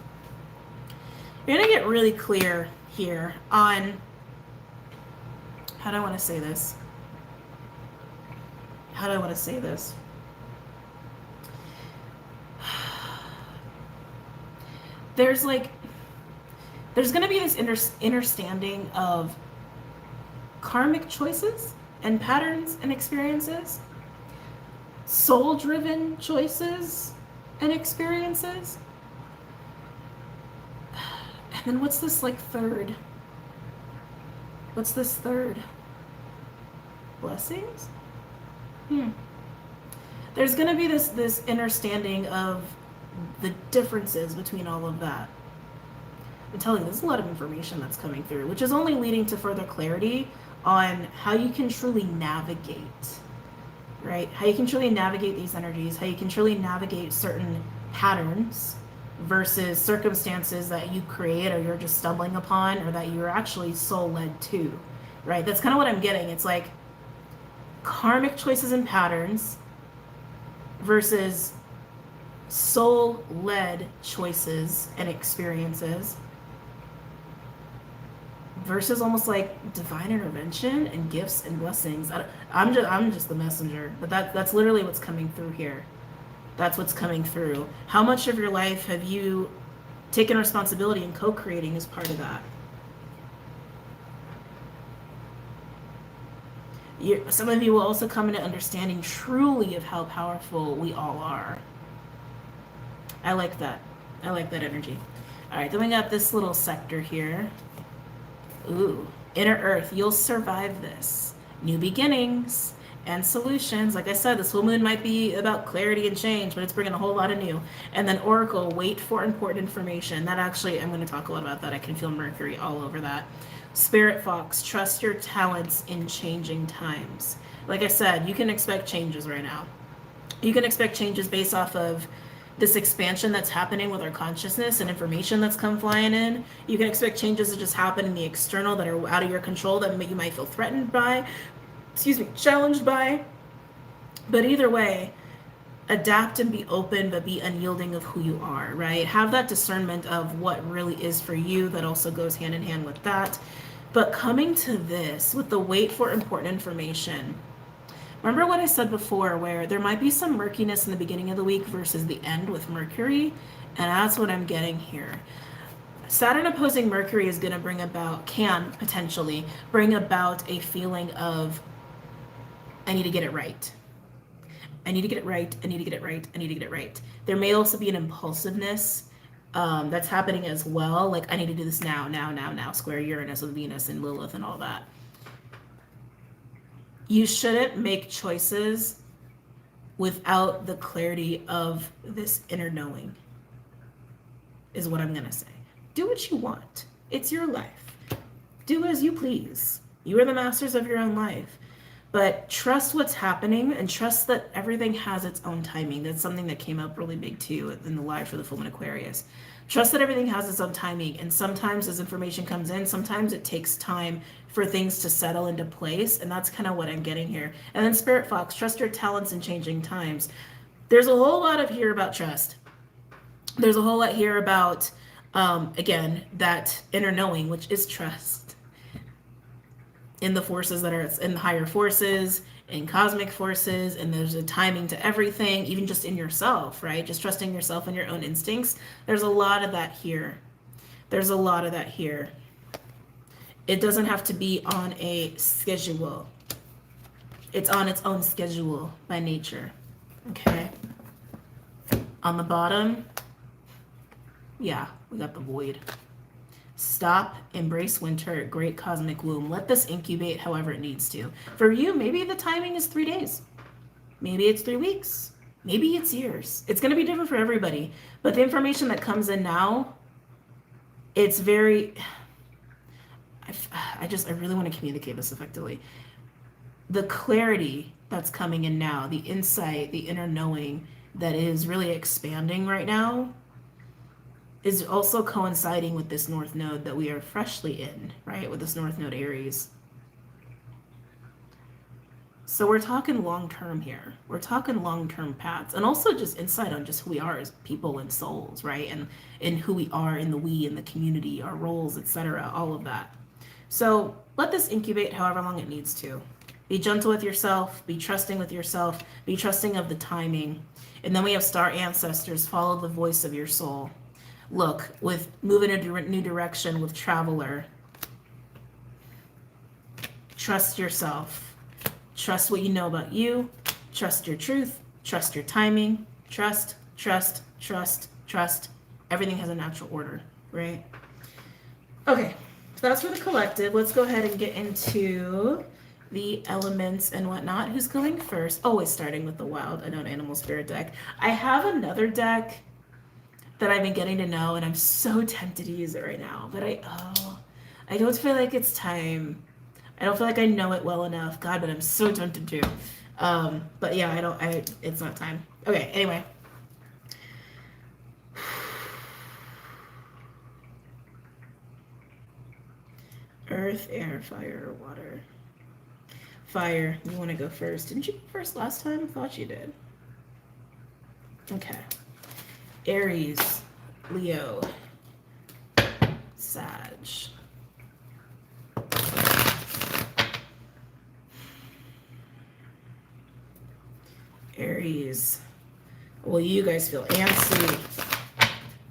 You're gonna get really clear here on, how do I want to say this? How do I want to say this? There's going to be this understanding of karmic choices and patterns and experiences, soul-driven choices and experiences. And then what's this like third? What's this third? Blessings? There's going to be this understanding of the differences between all of that. I'm telling you, there's a lot of information that's coming through, which is only leading to further clarity on how you can truly navigate, right? How you can truly navigate these energies, how you can truly navigate certain patterns versus circumstances that you create or you're just stumbling upon or that you're actually soul-led to, right? That's kind of what I'm getting. It's like karmic choices and patterns versus soul-led choices and experiences versus almost like divine intervention and gifts and blessings. I'm just the messenger, but that's literally what's coming through here. That's what's coming through. How much of your life have you taken responsibility and co-creating as part of that? Some of you will also come into understanding truly of how powerful we all are. I like that. I like that energy. All right, then we got this little sector here. Ooh, inner earth, you'll survive this. New beginnings and solutions. Like I said, this full moon might be about clarity and change, but it's bringing a whole lot of new. And then oracle, wait for important information. That actually, I'm going to talk a lot about that. I can feel Mercury all over that. Spirit fox, trust your talents in changing times. Like I said, you can expect changes right now. You can expect changes based off of this expansion that's happening with our consciousness and information that's come flying in. You can expect changes to just happen in the external that are out of your control that you might feel threatened by, challenged by. But either way, adapt and be open, but be unyielding of who you are, right? Have that discernment of what really is for you. That also goes hand in hand with that. But coming to this with the wait for important information. Remember what I said before, where there might be some murkiness in the beginning of the week versus the end with Mercury, and that's what I'm getting here. Saturn opposing Mercury is going to bring about, can potentially bring about a feeling of, I need to get it right. I need to get it right. I need to get it right. I need to get it right. There may also be an impulsiveness that's happening as well. Like, I need to do this now, square Uranus with Venus and Lilith and all that. You shouldn't make choices without the clarity of this inner knowing, is what I'm going to say. Do what you want. It's your life. Do as you please. You are the masters of your own life. But trust what's happening and trust that everything has its own timing. That's something that came up really big too in the live for the full moon Aquarius. Trust that everything has its own timing. And sometimes as information comes in, sometimes it takes time for things to settle into place. And that's kind of what I'm getting here. And then Spirit Fox, trust your talents in changing times. There's a whole lot of here about trust. There's a whole lot here about, again, that inner knowing, which is trust. In the forces that are in the higher forces, in cosmic forces, and there's a timing to everything, even just in yourself, right? Just trusting yourself and your own instincts. There's a lot of that here. There's a lot of that here. It doesn't have to be on a schedule. It's on its own schedule by nature, okay? On the bottom, yeah, we got the void. Stop, embrace winter, great cosmic womb. Let this incubate however it needs to. For you, maybe the timing is 3 days. Maybe it's 3 weeks. Maybe it's years. It's going to be different for everybody. But the information that comes in now, it's very... I really want to communicate this effectively. The clarity that's coming in now, the insight, the inner knowing that is really expanding right now, is also coinciding with this North Node that we are freshly in, right? With this North Node Aries. So we're talking long-term here. We're talking long-term paths, and also just insight on just who we are as people and souls, right? And who we are in the we, in the community, our roles, etc., all of that. So let this incubate however long it needs to. Be gentle with yourself, be trusting with yourself, be trusting of the timing. And then we have star ancestors, follow the voice of your soul. Look, with moving a new direction with Traveler, trust yourself. Trust what you know about you. Trust your truth. Trust your timing. Trust, trust, trust, trust. Everything has a natural order, right? Okay, so that's for the collective. Let's go ahead and get into the elements and whatnot. Who's going first? Always starting with the wild unknown animal spirit deck. I have another deck that I've been getting to know, and I'm so tempted to use it right now, but I don't feel like it's time. I don't feel like I know it well enough. God, but I'm so tempted to. But yeah, it's not time. Okay, anyway. Earth, air, fire, water. Fire, you want to go first. Didn't you go first last time? I thought you did. Okay. Aries, Leo, Sag. Aries. Well, you guys feel antsy.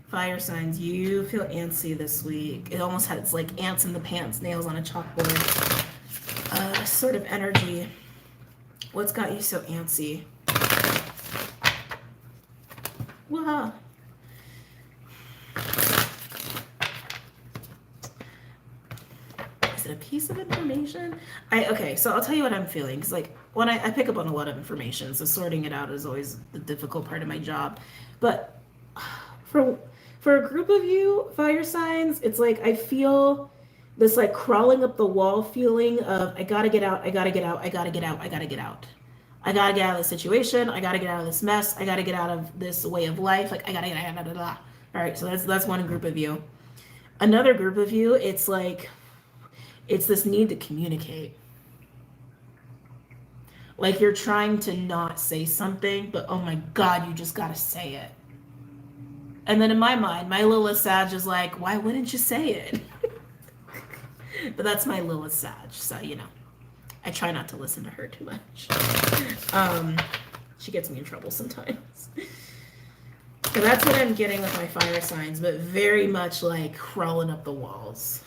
Fire signs, you feel antsy this week. It almost has like ants in the pants, nails on a chalkboard sort of energy. What's got you so antsy? Wow. Is it a piece of information? Okay, so I'll tell you what I'm feeling. Because like when I pick up on a lot of information, so sorting it out is always the difficult part of my job. But for a group of you fire signs, it's like I feel this like crawling up the wall feeling of I gotta get out, I gotta get out, I gotta get out, I gotta get out. I gotta get out of this situation, I gotta get out of this mess, I gotta get out of this way of life, like I gotta get out of All right, so that's one group of you. Another group of you, it's like it's this need to communicate. Like you're trying to not say something, but oh my God, you just gotta say it. And then in my mind, my Lilith Sag is like, why wouldn't you say it? But that's my Lilith Sag, so you know, I try not to listen to her too much. She gets me in trouble sometimes. So that's what I'm getting with my fire signs, but very much like crawling up the walls.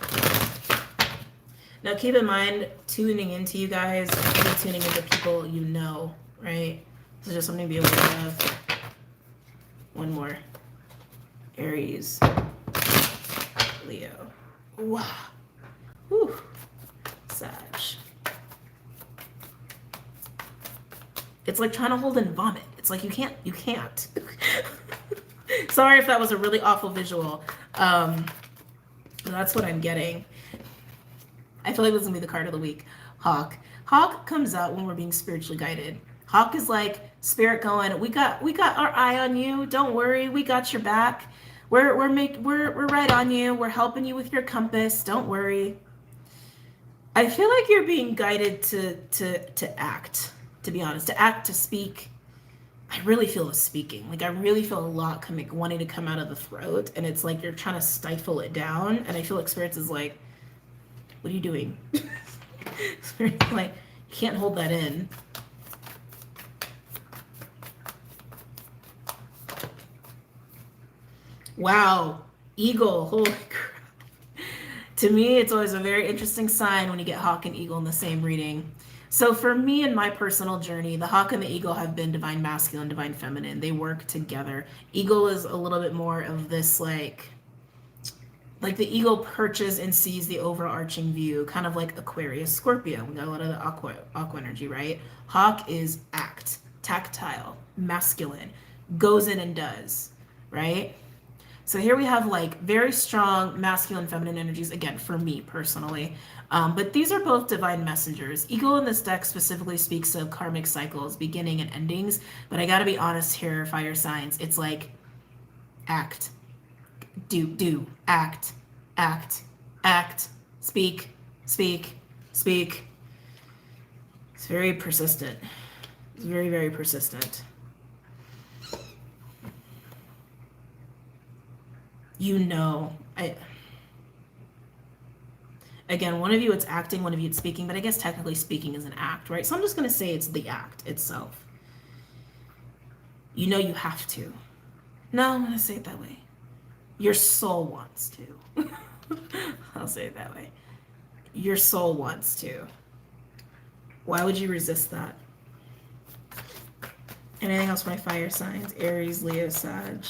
Now keep in mind, tuning into you guys, you're tuning into people you know, right? So just something to be aware of. One more. Aries, Leo. Wow. Whew. Sag. It's like trying to hold in vomit. It's like you can't. Sorry if that was a really awful visual. That's what I'm getting. I feel like this is gonna be the card of the week. Hawk. Hawk comes out when we're being spiritually guided. Hawk is like spirit going, we got our eye on you. Don't worry, we got your back. We're right on you. We're helping you with your compass. Don't worry. I feel like you're being guided to act, to be honest, to act, to speak. I really feel a speaking. Like I really feel a lot wanting to come out of the throat, and it's like you're trying to stifle it down. And I feel like spirits is like, what are you doing? Spirit's like, you can't hold that in. Wow, eagle, holy crap. To me, it's always a very interesting sign when you get hawk and eagle in the same reading. So for me in my personal journey, the hawk and the eagle have been divine masculine, divine feminine. They work together. Eagle is a little bit more of this like the eagle perches and sees the overarching view, kind of like Aquarius, Scorpio. We got a lot of the aqua energy, right? Hawk is act, tactile, masculine, goes in and does, right? So here we have like very strong masculine, feminine energies, again, for me personally. But these are both divine messengers. Eagle in this deck specifically speaks of karmic cycles, beginning and endings. But I gotta be honest here, fire signs, it's like act, do, act, speak. It's very persistent. It's very, very persistent. You know, again, one of you it's acting, one of you it's speaking, but I guess technically speaking is an act, right? So I'm just going to say it's the act itself. You know you have to. No, I'm going to say it that way. Your soul wants to. I'll say it that way. Your soul wants to. Why would you resist that? Anything else for my fire signs? Aries, Leo, Sag.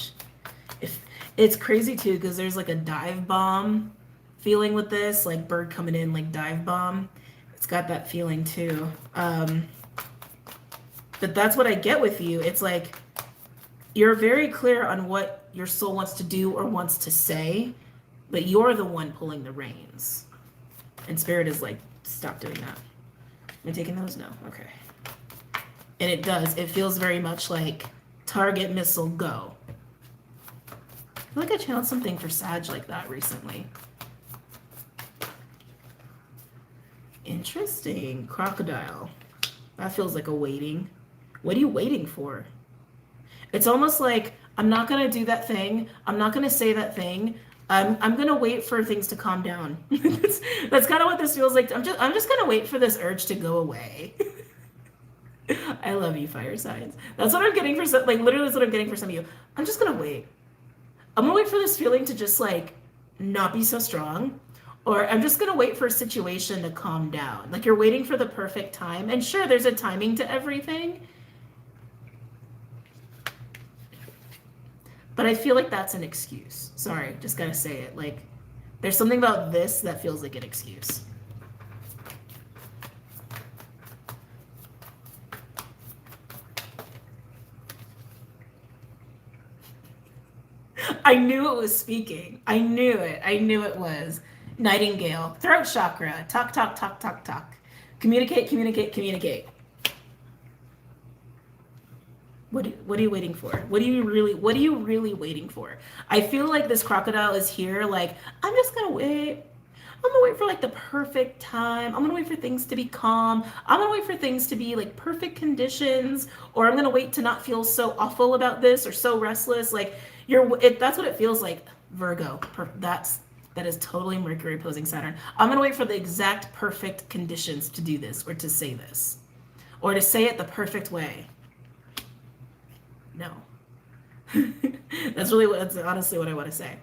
It's crazy too because there's like a dive bomb feeling with this, like bird coming in, like dive bomb. It's got that feeling too. But that's what I get with you. It's like you're very clear on what your soul wants to do or wants to say, but you're the one pulling the reins. And spirit is like, stop doing that. Am I taking those? No. Okay. And it does. It feels very much like target, missile, go. I feel like I channeled something for Sag like that recently. Interesting. Crocodile. That feels like a waiting. What are you waiting for? It's almost like I'm not gonna do that thing. I'm not gonna say that thing. I'm gonna wait for things to calm down. That's kind of what this feels like. I'm just gonna wait for this urge to go away. I love you, fire signs. That's what I'm getting for some, like literally that's what I'm getting for some of you. I'm just gonna wait. I'm gonna wait for this feeling to just like not be so strong. Or I'm just gonna wait for a situation to calm down. Like you're waiting for the perfect time. And sure, there's a timing to everything. But I feel like that's an excuse. Sorry, just gotta say it. Like, there's something about this that feels like an excuse. I knew it was speaking. I knew it. I knew it was. Nightingale, throat chakra, talk, talk, talk, talk, talk. Communicate, communicate, communicate. What are you waiting for? What are you really waiting for? I feel like this crocodile is here like, I'm just gonna wait. I'm gonna wait for like the perfect time. I'm gonna wait for things to be calm. I'm gonna wait for things to be like perfect conditions, or I'm gonna wait to not feel so awful about this or so restless. Like that's what it feels like. Virgo. That is totally Mercury opposing Saturn. I'm gonna wait for the exact perfect conditions to do this or to say this, or to say it the perfect way. No. That's honestly what I want to say.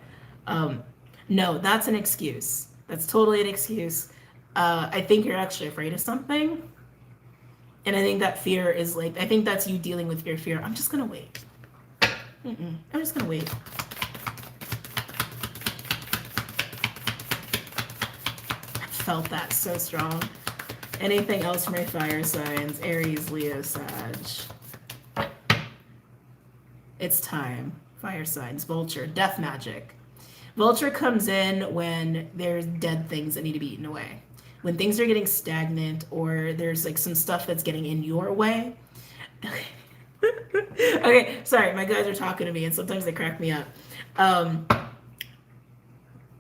No, that's an excuse. That's totally an excuse. I think you're actually afraid of something. And I think that fear is like, I think that's you dealing with your fear. I'm just going to wait. I'm just going to wait. I felt that so strong. Anything else for my fire signs? Aries, Leo, Sag. It's time. Fire signs. Vulture. Death magic. Vulture comes in when there's dead things that need to be eaten away. When things are getting stagnant or there's like some stuff that's getting in your way. Okay, sorry, my guys are talking to me and sometimes they crack me up.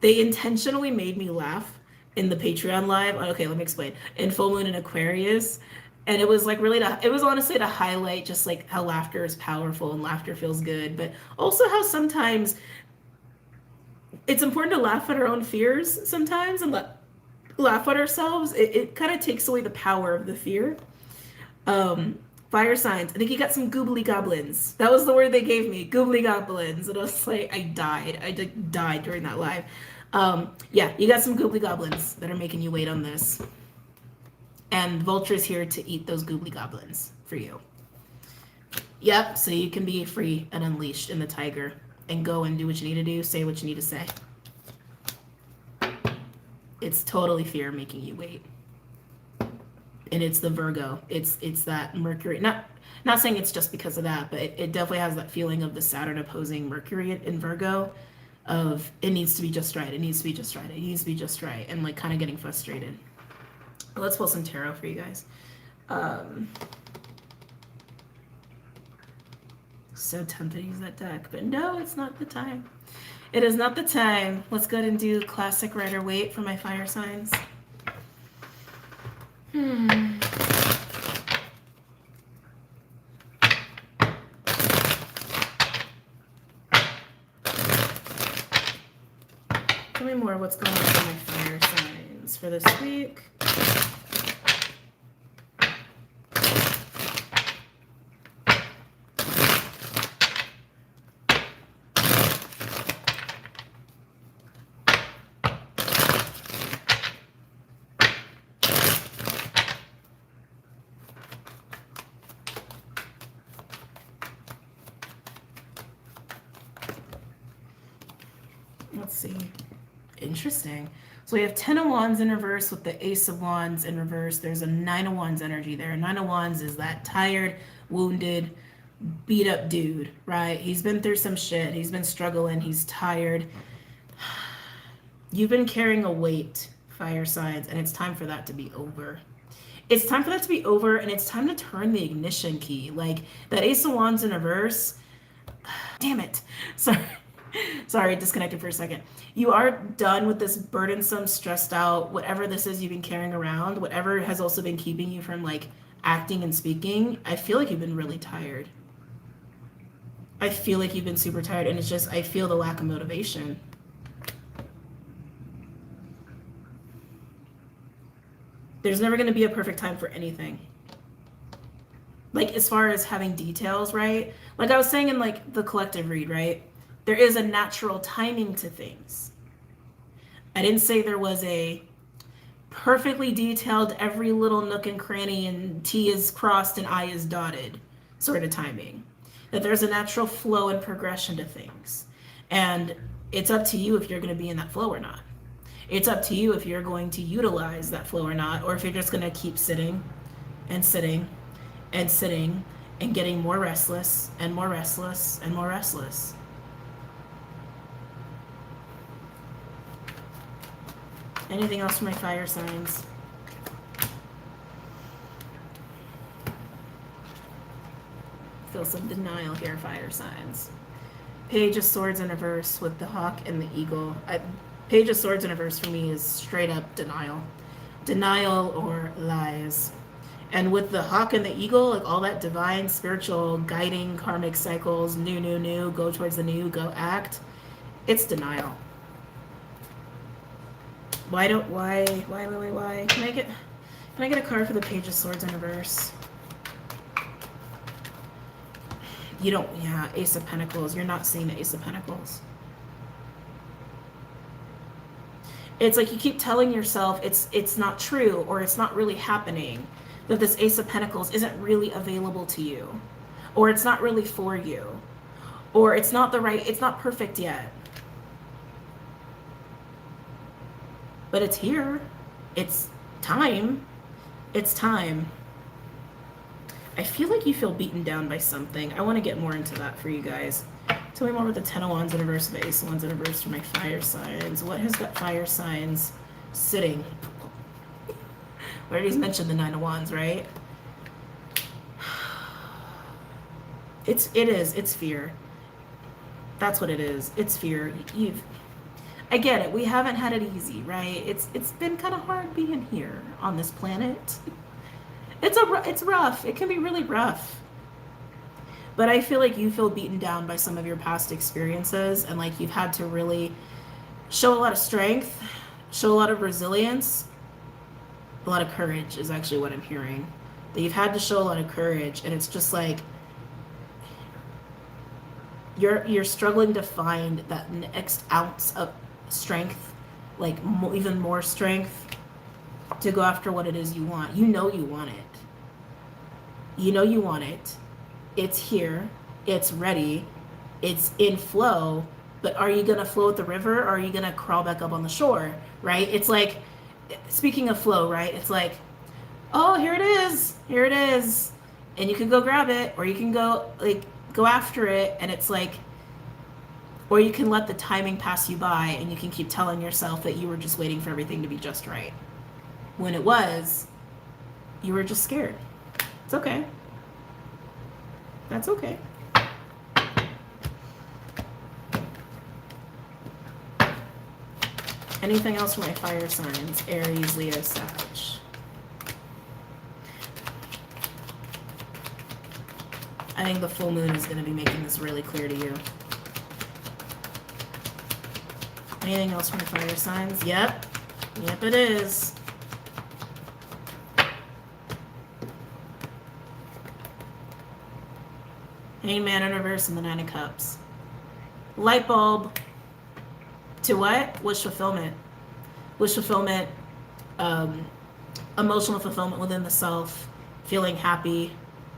They intentionally made me laugh in the Patreon live. Okay, let me explain. In Full Moon in Aquarius. And it was like really it was honestly to highlight just like how laughter is powerful and laughter feels good, but also how sometimes it's important to laugh at our own fears sometimes and laugh at ourselves. It kind of takes away the power of the fear. Fire signs. I think you got some goobly goblins. That was the word they gave me, goobly goblins. And I was like, I died. I died during that live. Yeah, you got some goobly goblins that are making you wait on this. And Vulture's here to eat those goobly goblins for you. Yep, so you can be free and unleashed in the tiger and go and do what you need to do, say what you need to say. It's totally fear making you wait. And it's the Virgo. It's that Mercury. Not saying it's just because of that, but it definitely has that feeling of the Saturn opposing Mercury in Virgo of it needs to be just right. It needs to be just right. It needs to be just right. And like kind of getting frustrated. Let's pull some tarot for you guys. So tempted to use that deck, but no, it's not the time. It is not the time. Let's go ahead and do classic Rider-Waite for my fire signs. Tell me more what's going on with my fire signs for this week. Let's see. Interesting. So we have 10 of Wands in reverse with the Ace of Wands in reverse. There's a 9 of Wands energy there. 9 of Wands is that tired, wounded, beat up dude, right? He's been through some shit. He's been struggling. He's tired. You've been carrying a weight, fire signs, and it's time for that to be over. It's time for that to be over, and it's time to turn the ignition key. Like that Ace of Wands in reverse. Damn it. Sorry, disconnected for a second. You are done with this burdensome, stressed out, whatever this is you've been carrying around, whatever has also been keeping you from like acting and speaking. I feel like you've been really tired. I feel like you've been super tired, and it's just, I feel the lack of motivation. There's never going to be a perfect time for anything. Like, as far as having details, right? Like I was saying in like the collective read, right? There is a natural timing to things. I didn't say there was a perfectly detailed, every little nook and cranny and T is crossed and I is dotted sort of timing. That there's a natural flow and progression to things. And it's up to you if you're going to be in that flow or not. It's up to you if you're going to utilize that flow or not, or if you're just going to keep sitting and sitting and sitting and getting more restless and more restless and more restless. Anything else for my fire signs? Feel some denial here, fire signs. Page of Swords in reverse with the hawk and the eagle. Page of Swords in reverse for me is straight up denial. Denial or lies. And with the hawk and the eagle, like all that divine, spiritual, guiding, karmic cycles, new, go towards the new, go act, it's denial. Why? Can I get a card for the Page of Swords in reverse? You don't, yeah, Ace of Pentacles. You're not seeing the Ace of Pentacles. It's like you keep telling yourself it's not true, or it's not really happening, that this Ace of Pentacles isn't really available to you, or it's not really for you, or it's not perfect yet. But it's here. It's time. It's time. I feel like you feel beaten down by something. I want to get more into that for you guys. Tell me more about the Ten of Wands in reverse, the Ace of Wands in reverse for my fire signs. What has got fire signs sitting? We already mentioned the Nine of Wands, right? It's fear. That's what it is. It's fear. I get it. We haven't had it easy, right? It's been kind of hard being here on this planet. It's rough. It can be really rough. But I feel like you feel beaten down by some of your past experiences, and like you've had to really show a lot of strength, show a lot of resilience, a lot of courage is actually what I'm hearing. That you've had to show a lot of courage, and it's just like you're struggling to find that next ounce of strength, like even more strength to go after what it is you want. You know you want it. You know you want it. It's here. It's ready. It's in flow. But are you going to flow with the river, or are you going to crawl back up on the shore, right? It's like, speaking of flow, right? It's like, oh, here it is. Here it is. And you can go grab it, or you can go after it. And it's like, or you can let the timing pass you by, and you can keep telling yourself that you were just waiting for everything to be just right. When it was, you were just scared. It's okay. That's okay. Anything else for my fire signs? Aries, Leo, Sag. I think the full moon is going to be making this really clear to you. Anything else for my fire signs? Yep. Yep, it is. Hangman in reverse and the Nine of Cups. Light bulb to what? Wish fulfillment. Wish fulfillment, emotional fulfillment within the self, feeling happy,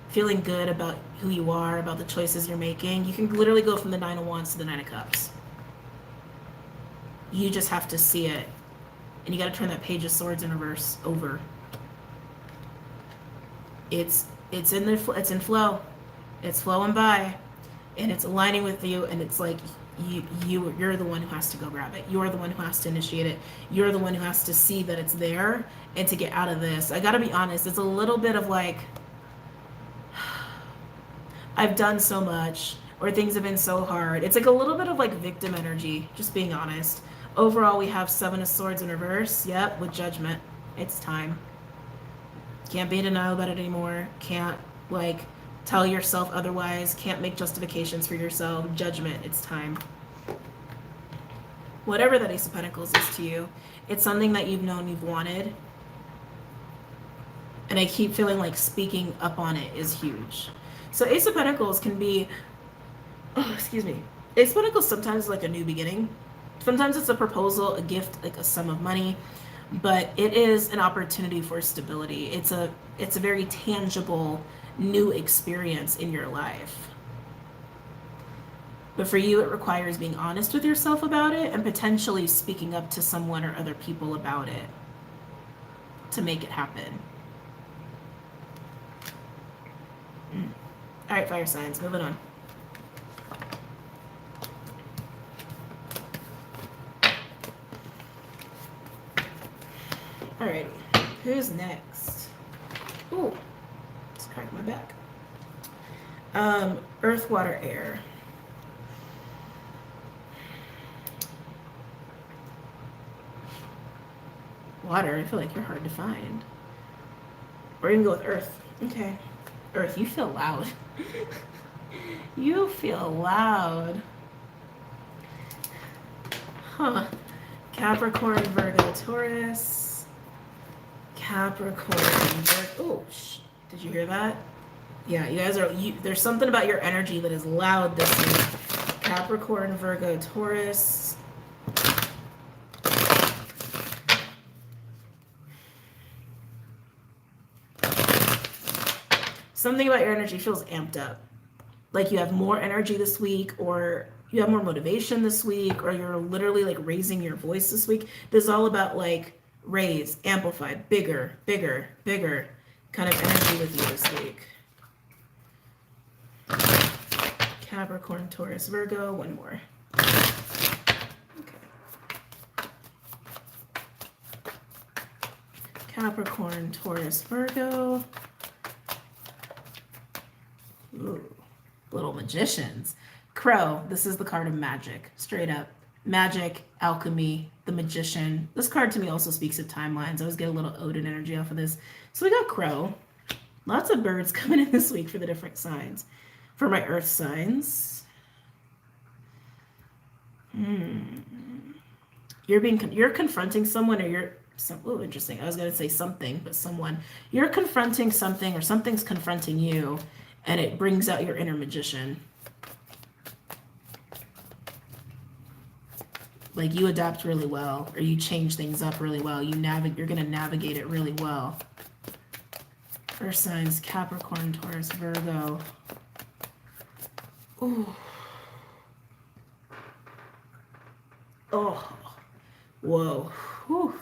feeling good about who you are, about the choices you're making. You can literally go from the Nine of Wands to the Nine of Cups. You just have to see it. And you got to turn that Page of Swords in reverse over. It's in flow. It's flowing by, and it's aligning with you, and it's like you're the one who has to go grab it. You're the one who has to initiate it. You're the one who has to see that it's there and to get out of this. I gotta be honest, it's a little bit of like, I've done so much, or things have been so hard. It's like a little bit of like victim energy, just being honest. Overall, we have Seven of Swords in reverse. Yep, with Judgment. It's time. Can't be in denial about it anymore. Can't tell yourself otherwise, can't make justifications for yourself, judgment, it's time. Whatever that Ace of Pentacles is to you, it's something that you've known you've wanted. And I keep feeling like speaking up on it is huge. So Ace of Pentacles can be, oh, excuse me. Ace of Pentacles sometimes is like a new beginning. Sometimes it's a proposal, a gift, like a sum of money. But it is an opportunity for stability. It's a very tangible new experience in your life. But for you, it requires being honest with yourself about it and potentially speaking up to someone or other people about it to make it happen. All right, fire signs, moving on. All right, who's next? Ooh, let's crack my back. Earth, water, air. Water, I feel like you're hard to find. We're gonna go with earth. Okay. Earth, you feel loud. You feel loud. Huh. Capricorn, Virgo, Taurus. Capricorn, Virgo. Oh, did you hear that? Yeah, you guys are, there's something about your energy that is loud this week. Capricorn, Virgo, Taurus. Something about your energy feels amped up. Like you have more energy this week, or you have more motivation this week, or you're literally like raising your voice this week. This is all about like raise, amplify, bigger, bigger, bigger kind of energy with you this week. Capricorn, Taurus, Virgo, one more. Okay. Capricorn, Taurus, Virgo. Ooh, little magicians. Crow, this is the card of magic, straight up. Magic, alchemy, the magician. This card to me also speaks of timelines. I always get a little Odin energy off of this. So we got Crow. Lots of birds coming in this week for the different signs. For my earth signs. You're confronting someone, or you're, oh, interesting. I was going to say something, but someone. You're confronting something, or something's confronting you. And it brings out your inner magician. Like you adapt really well, or you change things up really well. You're going to navigate it really well. Earth signs, Capricorn, Taurus, Virgo. Ooh. Oh. Whoa. Whew.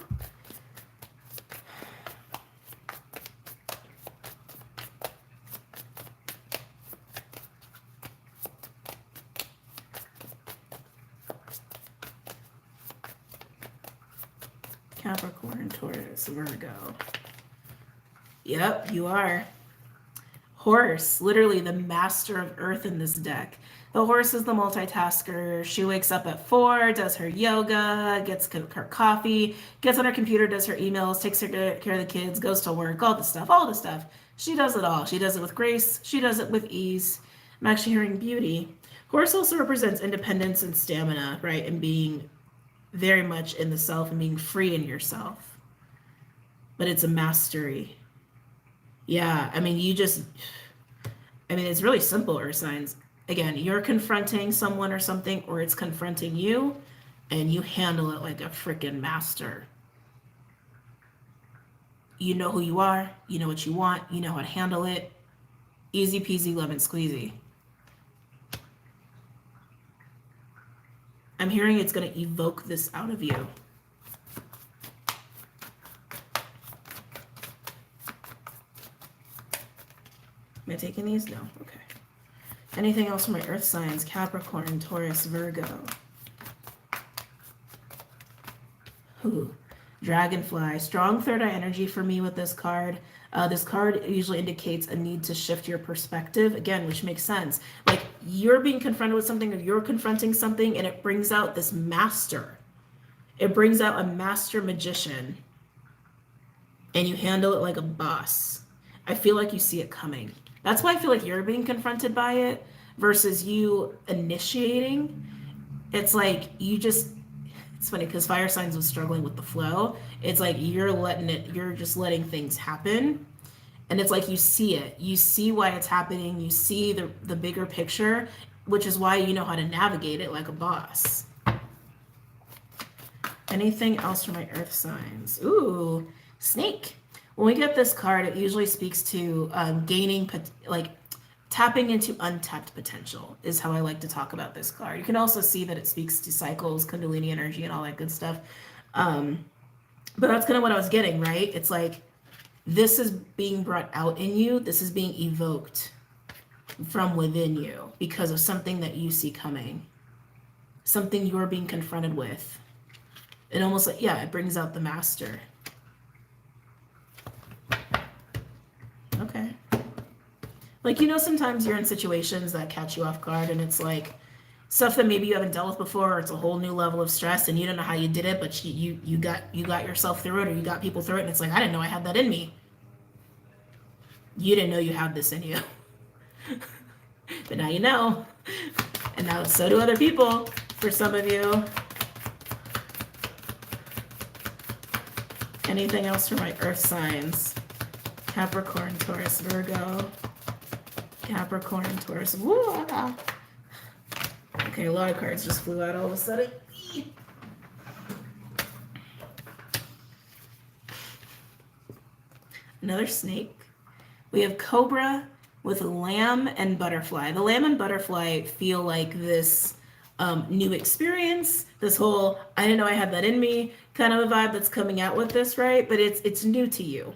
Capricorn, Taurus, Virgo. Yep, you are. Horse, literally the master of earth in this deck. The horse is the multitasker. She wakes up at 4, does her yoga, gets her coffee, gets on her computer, does her emails, takes care of the kids, goes to work, all the stuff. She does it all. She does it with grace. She does it with ease. I'm actually hearing beauty. Horse also represents independence and stamina, right? And being very much in the self and being free in yourself. But it's a mastery. Yeah, I mean, it's really simple, earth signs. Again, you're confronting someone or something, or it's confronting you, and you handle it like a freaking master. You know who you are, you know what you want, you know how to handle it. Easy peasy, lemon squeezy. I'm hearing it's going to evoke this out of you. Am I taking these? No. Okay. Anything else for my earth signs? Capricorn, Taurus, Virgo. Ooh. Dragonfly. Strong third eye energy for me with this card. This card usually indicates a need to shift your perspective, again, which makes sense. Like you're being confronted with something, or you're confronting something, and it brings out this master. It brings out a master magician, and you handle it like a boss. I feel like you see it coming. That's why I feel like you're being confronted by it versus you initiating. It's like you just, it's funny because fire signs was struggling with the flow. It's like you're just letting things happen. And it's like you see it. You see why it's happening. You see the bigger picture, which is why you know how to navigate it like a boss. Anything else for my earth signs? Ooh, snake. When we get this card, it usually speaks to gaining, like tapping into untapped potential is how I like to talk about this card. You can also see that it speaks to cycles, kundalini energy, and all that good stuff. But that's kind of what I was getting, right? It's like this is being brought out in you. This is being evoked from within you because of something that you see coming, something you're being confronted with. It almost like, yeah, it brings out the master. Okay. Like, you know, sometimes you're in situations that catch you off guard and it's like stuff that maybe you haven't dealt with before, or it's a whole new level of stress and you don't know how you did it, but you got yourself through it, or you got people through it, and it's like, I didn't know I had that in me. You didn't know you had this in you. But now you know. And now so do other people, for some of you. Anything else for my earth signs? Capricorn, Taurus, Virgo. Capricorn, Taurus. Woo! Okay, a lot of cards just flew out all of a sudden. Another snake. We have Cobra with Lamb and Butterfly. The Lamb and Butterfly feel like this new experience, this whole I didn't know I had that in me kind of a vibe that's coming out with this, right? But it's new to you.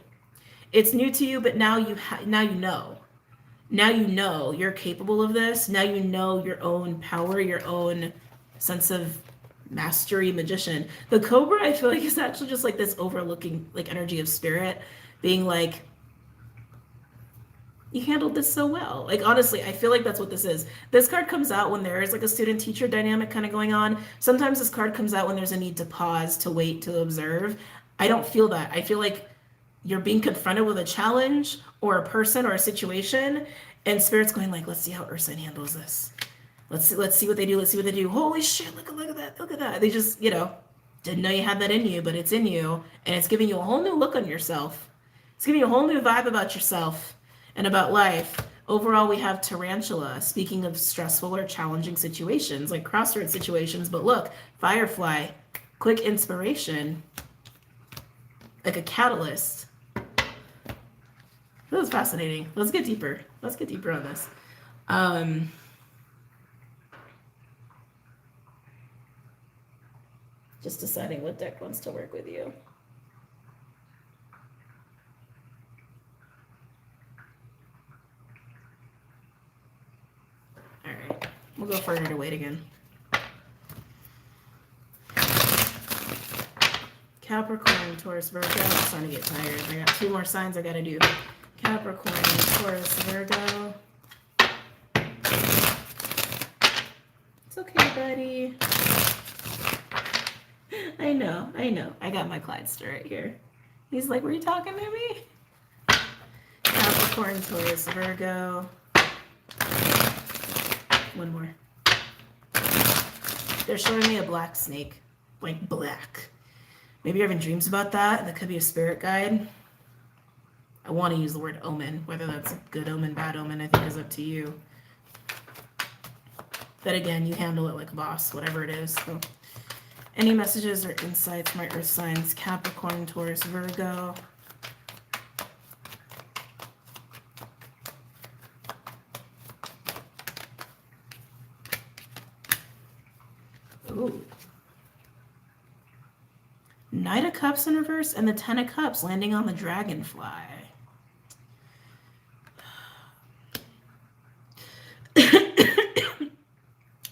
It's new to you, but now you know. Now you know you're capable of this. Now you know your own power, your own sense of mastery, magician. The Cobra, I feel like, is actually just like this overlooking like energy of spirit, being like, you handled this so well. Like, honestly, I feel like that's what this is. This card comes out when there is like a student-teacher dynamic kind of going on. Sometimes this card comes out when there's a need to pause, to wait, to observe. I don't feel that. I feel like you're being confronted with a challenge or a person or a situation, and Spirit's going like, let's see how Earth sign handles this. Let's see what they do. Let's see what they do. Holy shit, look at that. Look at that. They just, didn't know you had that in you, but it's in you, and it's giving you a whole new look on yourself. It's giving you a whole new vibe about yourself and about life. Overall, we have Tarantula, speaking of stressful or challenging situations, like crossroads situations. But look, Firefly, quick inspiration, like a catalyst. That was fascinating. Let's get deeper. Let's get deeper on this. Just deciding what deck wants to work with you. All right, we'll go further to wait again. Capricorn, Taurus, Virgo. I'm starting to get tired. I got 2 more signs I gotta do. Capricorn, Taurus, Virgo. It's okay, buddy. I know. I got my Clydester right here. He's like, were you talking to me? Capricorn, Taurus, Virgo. One more. They're showing me a black snake. Like black. Maybe you're having dreams about that. That could be a spirit guide. I want to use the word omen. Whether that's a good omen, bad omen, I think is up to you. But again, you handle it like a boss, whatever it is. So, any messages or insights from my earth signs? Capricorn, Taurus, Virgo. Ooh. Knight of Cups in reverse and the 10 of Cups landing on the Dragonfly.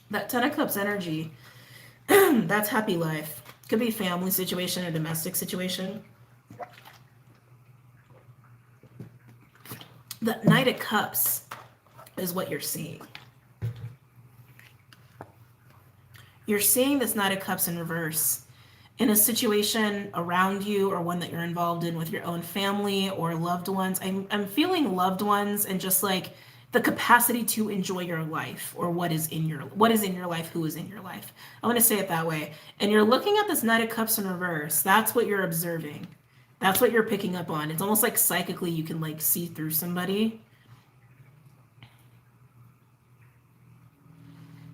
That 10 of Cups energy, that's happy life. Could be family situation, a domestic situation. The Knight of Cups is what you're seeing. You're seeing this Knight of Cups in reverse. in a situation around you or one that you're involved in with your own family or loved ones. I'm feeling loved ones and just like the capacity to enjoy your life or what is in your life, who is in your life. I want to say it that way. And you're looking at this Knight of Cups in reverse. That's what you're observing. That's what you're picking up on. It's almost like psychically you can like see through somebody.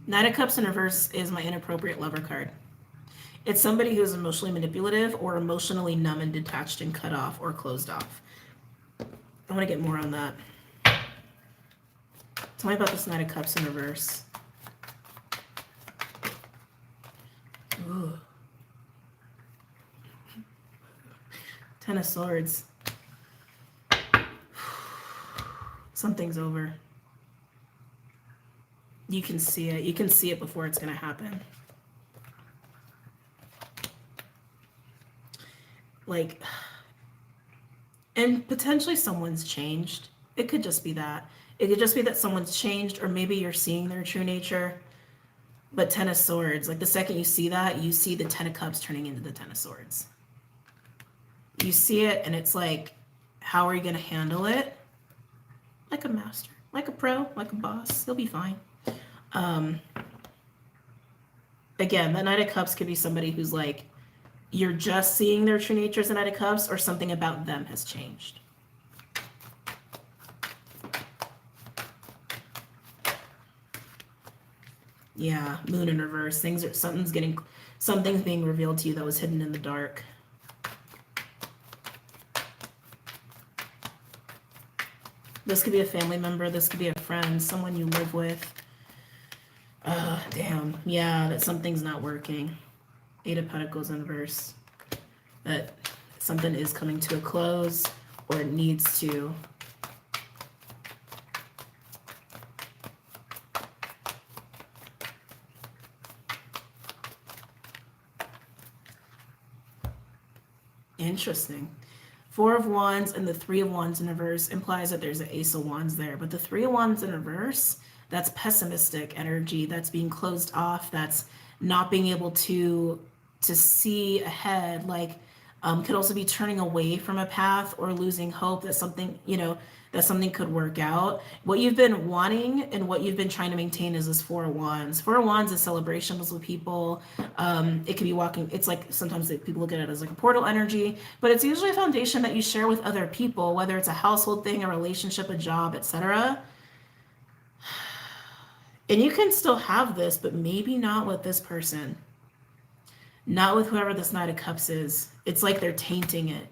Knight of Cups in reverse is my inappropriate lover card. It's somebody who is emotionally manipulative or emotionally numb and detached and cut off or closed off. I want to get more on that. Tell me about this Knight of Cups in reverse. Ooh. Ten of Swords. Something's over. You can see it. You can see it before it's going to happen. Like, and potentially someone's changed. It could just be that. It could just be that someone's changed, or maybe you're seeing their true nature. But Ten of Swords, like the second you see that, you see the Ten of Cups turning into the Ten of Swords. You see it, and it's like, how are you going to handle it? Like a master, like a pro, like a boss. They'll be fine. Again, the Knight of Cups could be somebody who's like, you're just seeing their true nature as the Knight of Cups, or something about them has changed. Yeah, Moon in reverse. Something's being revealed to you that was hidden in the dark. This could be a family member. This could be a friend, someone you live with. Damn. Yeah, that something's not working. Eight of Pentacles in reverse. That something is coming to a close, or it needs to. Interesting. Four of Wands and the Three of Wands in reverse implies that there's an Ace of Wands there. But the Three of Wands in reverse, that's pessimistic energy. That's being closed off. That's not being able to see ahead. Like, could also be turning away from a path or losing hope that something, that something could work out. What you've been wanting and what you've been trying to maintain is this Four of Wands. Four of Wands is celebrations with people. It could be walking. It's like sometimes people look at it as like a portal energy, but it's usually a foundation that you share with other people, whether it's a household thing, a relationship, a job, etc. And you can still have this, but maybe not with this person. Not with whoever this Knight of Cups is. It's like they're tainting it.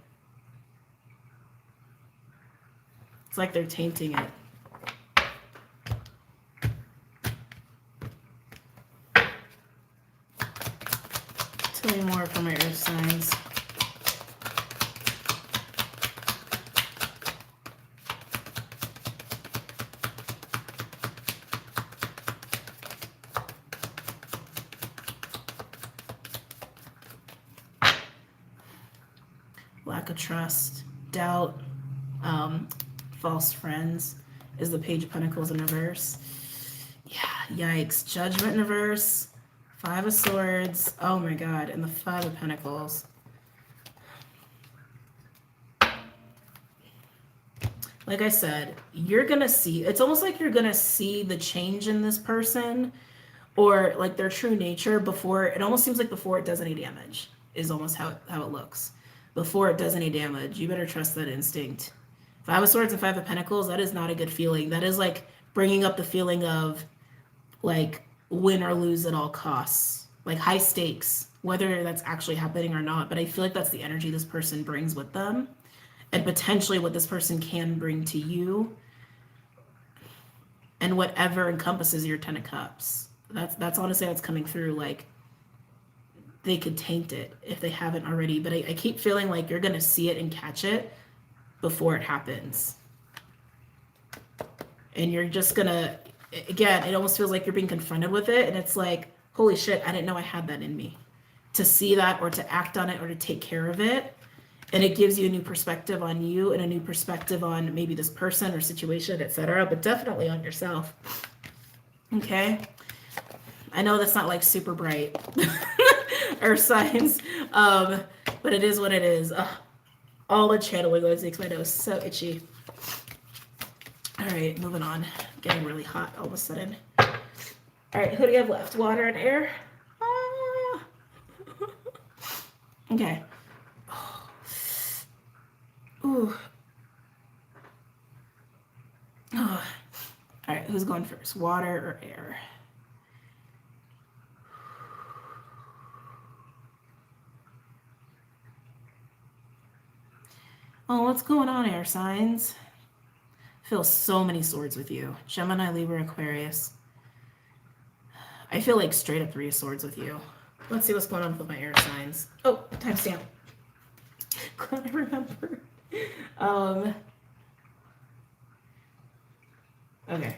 It's like they're tainting it. Tell me more from my earth signs. Lack of trust, doubt, false friends is the Page of Pentacles in reverse. Yeah, yikes. Judgment in reverse, Five of Swords, oh my god, and the Five of Pentacles. Like I said, you're gonna see, it's almost like you're gonna see the change in this person, or like their true nature before, it almost seems like before it does any damage, is almost how it looks. Before it does any damage, you better trust that instinct. Five of Swords and Five of Pentacles, that is not a good feeling. That is like bringing up the feeling of like win or lose at all costs, like high stakes, whether that's actually happening or not. But I feel like that's the energy this person brings with them, and potentially what this person can bring to you, and whatever encompasses your Ten of Cups. That's honestly what's coming through. Like, they could taint it if they haven't already, but I keep feeling like you're gonna see it and catch it before it happens. And you're just gonna, again, it almost feels like you're being confronted with it, and it's like, holy shit, I didn't know I had that in me. To see that, or to act on it, or to take care of it. And it gives you a new perspective on you, and a new perspective on maybe this person or situation, etc., but definitely on yourself. Okay? I know that's not like super bright. Earth signs. But it is what it is. Ugh. All the channeling always makes my nose so itchy. All right, moving on. Getting really hot all of a sudden. All right, who do you have left? Water and air? Ah. Okay. Ooh. Oh. All right, who's going first? Water or air? Oh, what's going on, air signs? I feel so many swords with you. Gemini, Libra, Aquarius. I feel like straight up 3 of swords with you. Let's see what's going on with my air signs. Oh, timestamp. Glad I remember. Okay.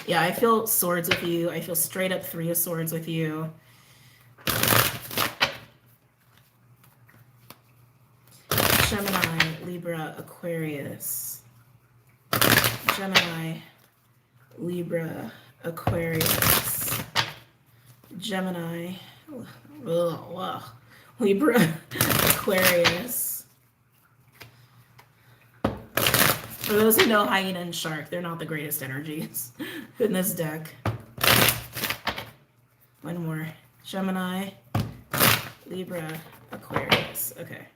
Yeah, I feel swords with you. I feel straight up 3 of swords with you. Gemini, Libra, Aquarius. Gemini, Libra, Aquarius. Gemini, Libra, Aquarius. For those who know hyena and shark, they're not the greatest energies in this deck. One more. Gemini, Libra, Aquarius. Okay.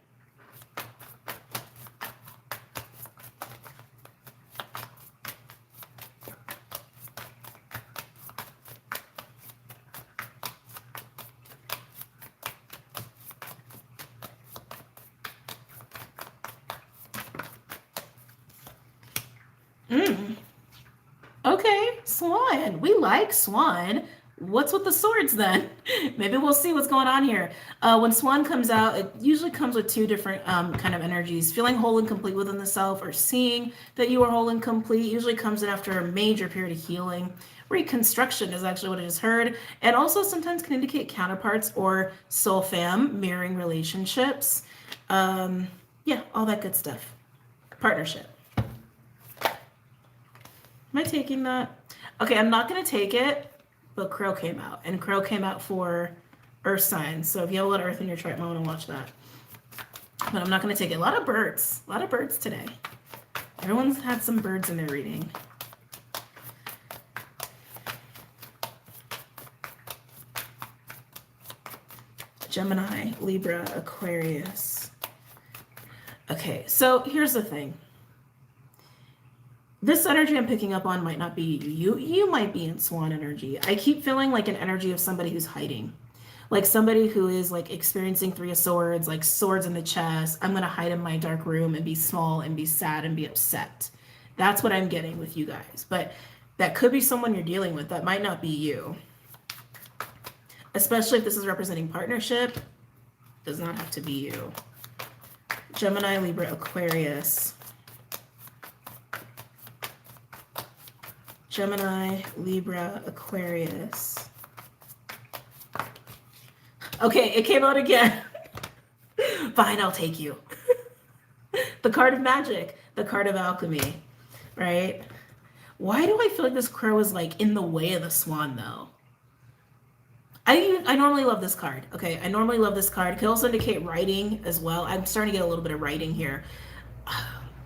Okay, Swan. We like Swan. What's with the swords then? Maybe we'll see what's going on here. When Swan comes out, it usually comes with 2 different kind of energies. Feeling whole and complete within the self, or seeing that you are whole and complete, usually comes in after a major period of healing. Reconstruction is actually what I just heard. And also sometimes can indicate counterparts or soul fam, mirroring relationships. Yeah, all that good stuff. Partnership. Am I taking that? Okay, I'm not going to take it, but Crow came out. And Crow came out for Earth signs. So if you have a lot of Earth in your chart, you might want to watch that. But I'm not going to take it. A lot of birds. A lot of birds today. Everyone's had some birds in their reading. Gemini, Libra, Aquarius. Okay, so here's the thing. This energy I'm picking up on might not be you. You might be in Swan energy. I keep feeling like an energy of somebody who's hiding. Like somebody who is like experiencing 3 of swords, like swords in the chest. I'm going to hide in my dark room and be small and be sad and be upset. That's what I'm getting with you guys. But that could be someone you're dealing with. That might not be you. Especially if this is representing partnership. Does not have to be you. Gemini, Libra, Aquarius. Gemini, Libra, Aquarius. Okay, it came out again. Fine, I'll take you. The card of magic, the card of alchemy, right? Why do I feel like this crow is like in the way of the swan though? I normally love this card. Okay, I normally love this card. It could also indicate writing as well. I'm starting to get a little bit of writing here.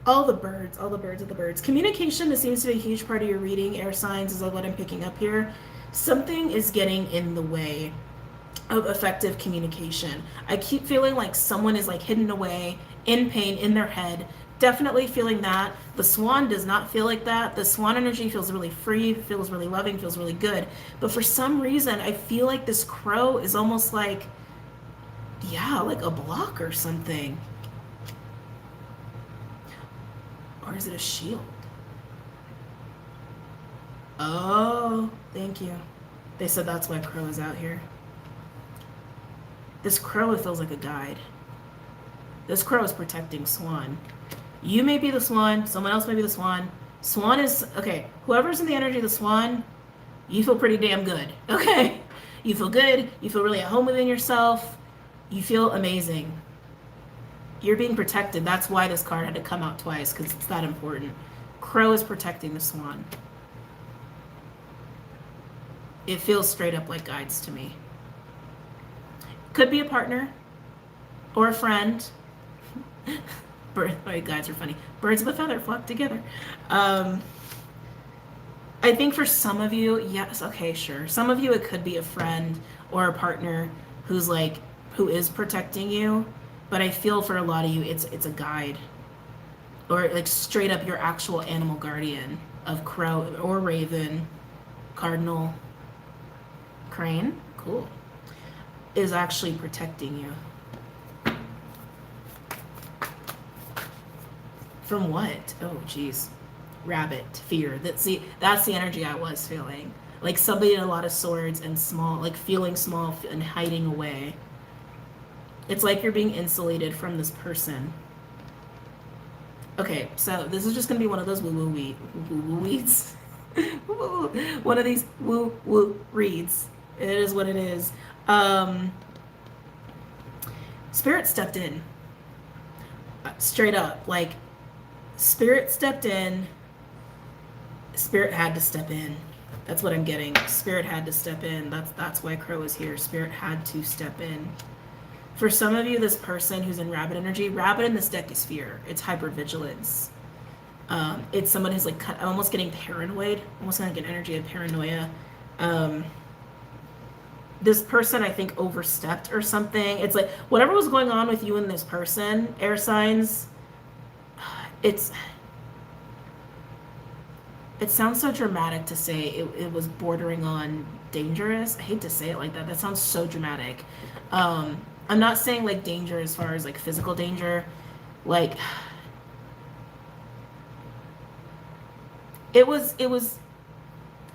All the birds, all the birds of the birds. Communication, this seems to be a huge part of your reading. Air signs is what I'm picking up here. Something is getting in the way of effective communication. I keep feeling like someone is like hidden away, in pain, in their head. Definitely feeling that. The swan does not feel like that. The swan energy feels really free, feels really loving, feels really good. But for some reason, I feel like this crow is almost like, yeah, like a block or something. Or is it a shield? Oh, thank you. They said that's why Crow is out here. This crow feels like a guide. This crow is protecting Swan. You may be the Swan. Someone else may be the Swan. Swan is, okay, whoever's in the energy of the Swan, you feel pretty damn good, okay? You feel good. You feel really at home within yourself. You feel amazing. You're being protected. That's why this card had to come out twice, because it's that important. Crow is protecting the Swan. It feels straight up like guides to me. Could be a partner or a friend. My guys are funny. Birds of a feather flock together. I think for some of you, yes, okay, sure. Some of you, it could be a friend or a partner who's like, who is protecting you. But I feel for a lot of you, it's a guide, or like straight up your actual animal guardian of crow or raven, cardinal, crane, cool, is actually protecting you. From what? Oh, geez. Rabbit, fear. That's the energy I was feeling. Like somebody in a lot of swords and small, like feeling small and hiding away. It's like you're being insulated from this person. Okay, so this is just gonna be one of those woo-woo weeds. One of these woo-woo reads. It is what it is. Spirit stepped in. Straight up. Like, Spirit stepped in. Spirit had to step in. That's what I'm getting. Spirit had to step in. That's why Crow is here. Spirit had to step in. For some of you, this person who's in rabbit energy, rabbit in this deck is fear. It's hypervigilance. It's someone who's like almost getting paranoid, almost like an energy of paranoia. This person, I think, overstepped or something. It's like whatever was going on with you and this person, air signs, it sounds so dramatic to say it was bordering on dangerous. I hate to say it like that. That sounds so dramatic. I'm not saying like danger as far as like physical danger. Like it was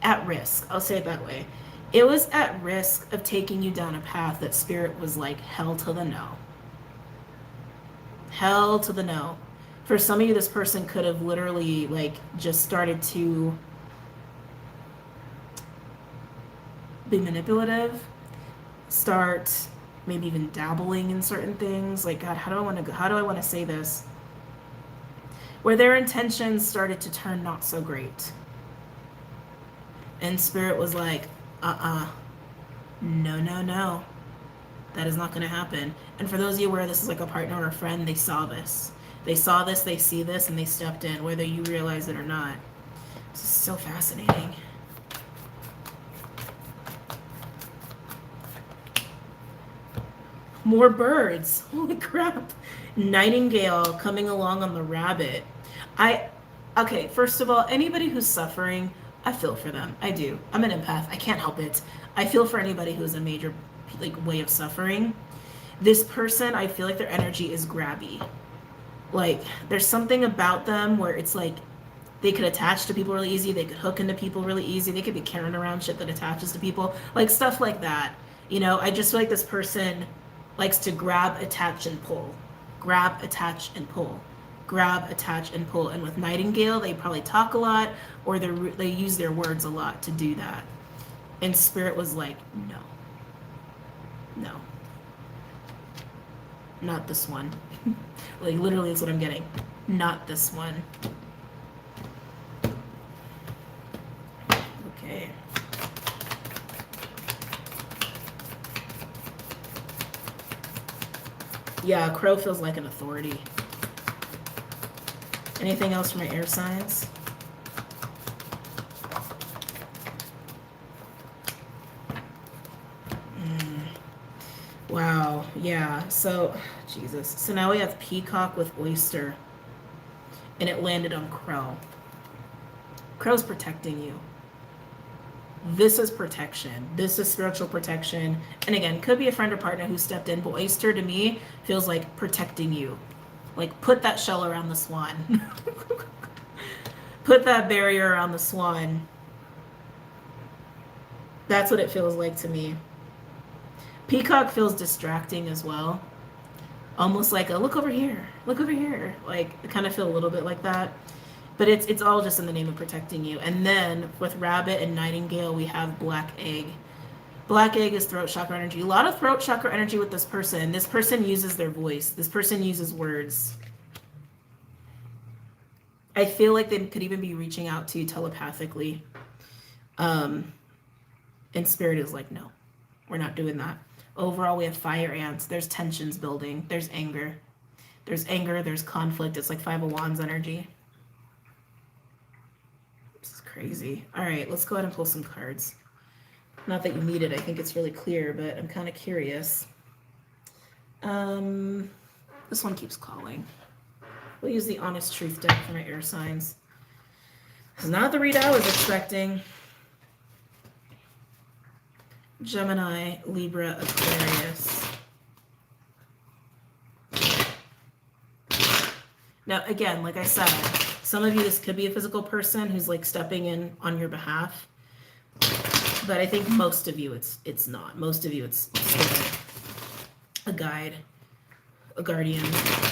at risk. I'll say it that way. It was at risk of taking you down a path that Spirit was like, hell to the no. Hell to the no. For some of you, this person could have literally like just started to be manipulative, start maybe even dabbling in certain things. Like, God, how do I want to say this? Where their intentions started to turn not so great. And Spirit was like, no. That is not going to happen. And for those of you where this is like a partner or a friend, they saw this. They see this, and they stepped in, whether you realize it or not. This is so fascinating. More birds. Holy crap. Nightingale coming along on the rabbit. Okay, first of all, anybody who's suffering, I feel for them. I do. I'm an empath. I can't help it. I feel for anybody who's a major like way of suffering. This person, I feel like their energy is grabby. Like, there's something about them where it's like they could attach to people really easy. They could hook into people really easy. They could be carrying around shit that attaches to people. Like, stuff like that. You know, I just feel like this person likes to grab, attach, and pull. Grab, attach, and pull. Grab, attach, and pull. And with Nightingale, they probably talk a lot, or they use their words a lot to do that. And Spirit was like, no. Not this one. Like, literally, that's what I'm getting. Not this one. Okay. Yeah, Crow feels like an authority. Anything else for my air signs? Wow, yeah, so, Jesus. So now we have Peacock with Oyster, and it landed on Crow. Crow's protecting you. This is protection. This is spiritual protection. And again, could be a friend or partner who stepped in, but Oyster to me feels like protecting you. Like, put that shell around the swan. Put that barrier around the swan. That's what it feels like to me. Peacock feels distracting as well. Almost like a look over here. Like, I kind of feel a little bit like that. But it's all just in the name of protecting you. And then with Rabbit and Nightingale, we have Black Egg. Black Egg is throat chakra energy. A lot of throat chakra energy with this person. This person uses their voice. This person uses words. I feel like they could even be reaching out to you telepathically. And Spirit is like, no, we're not doing that. Overall, we have fire ants. There's tensions building. There's anger. There's anger. There's conflict. It's like Five of Wands energy. This is crazy. All right, let's go ahead and pull some cards. Not that you need it. I think it's really clear, but I'm kind of curious. This one keeps calling. We'll use the Honest Truth deck for my air signs. It's not the read I was expecting. Gemini, Libra, Aquarius. Now, again, like I said, some of you, this could be a physical person who's like stepping in on your behalf. But I think most of you, it's not. Most of you, it's a guide, a guardian.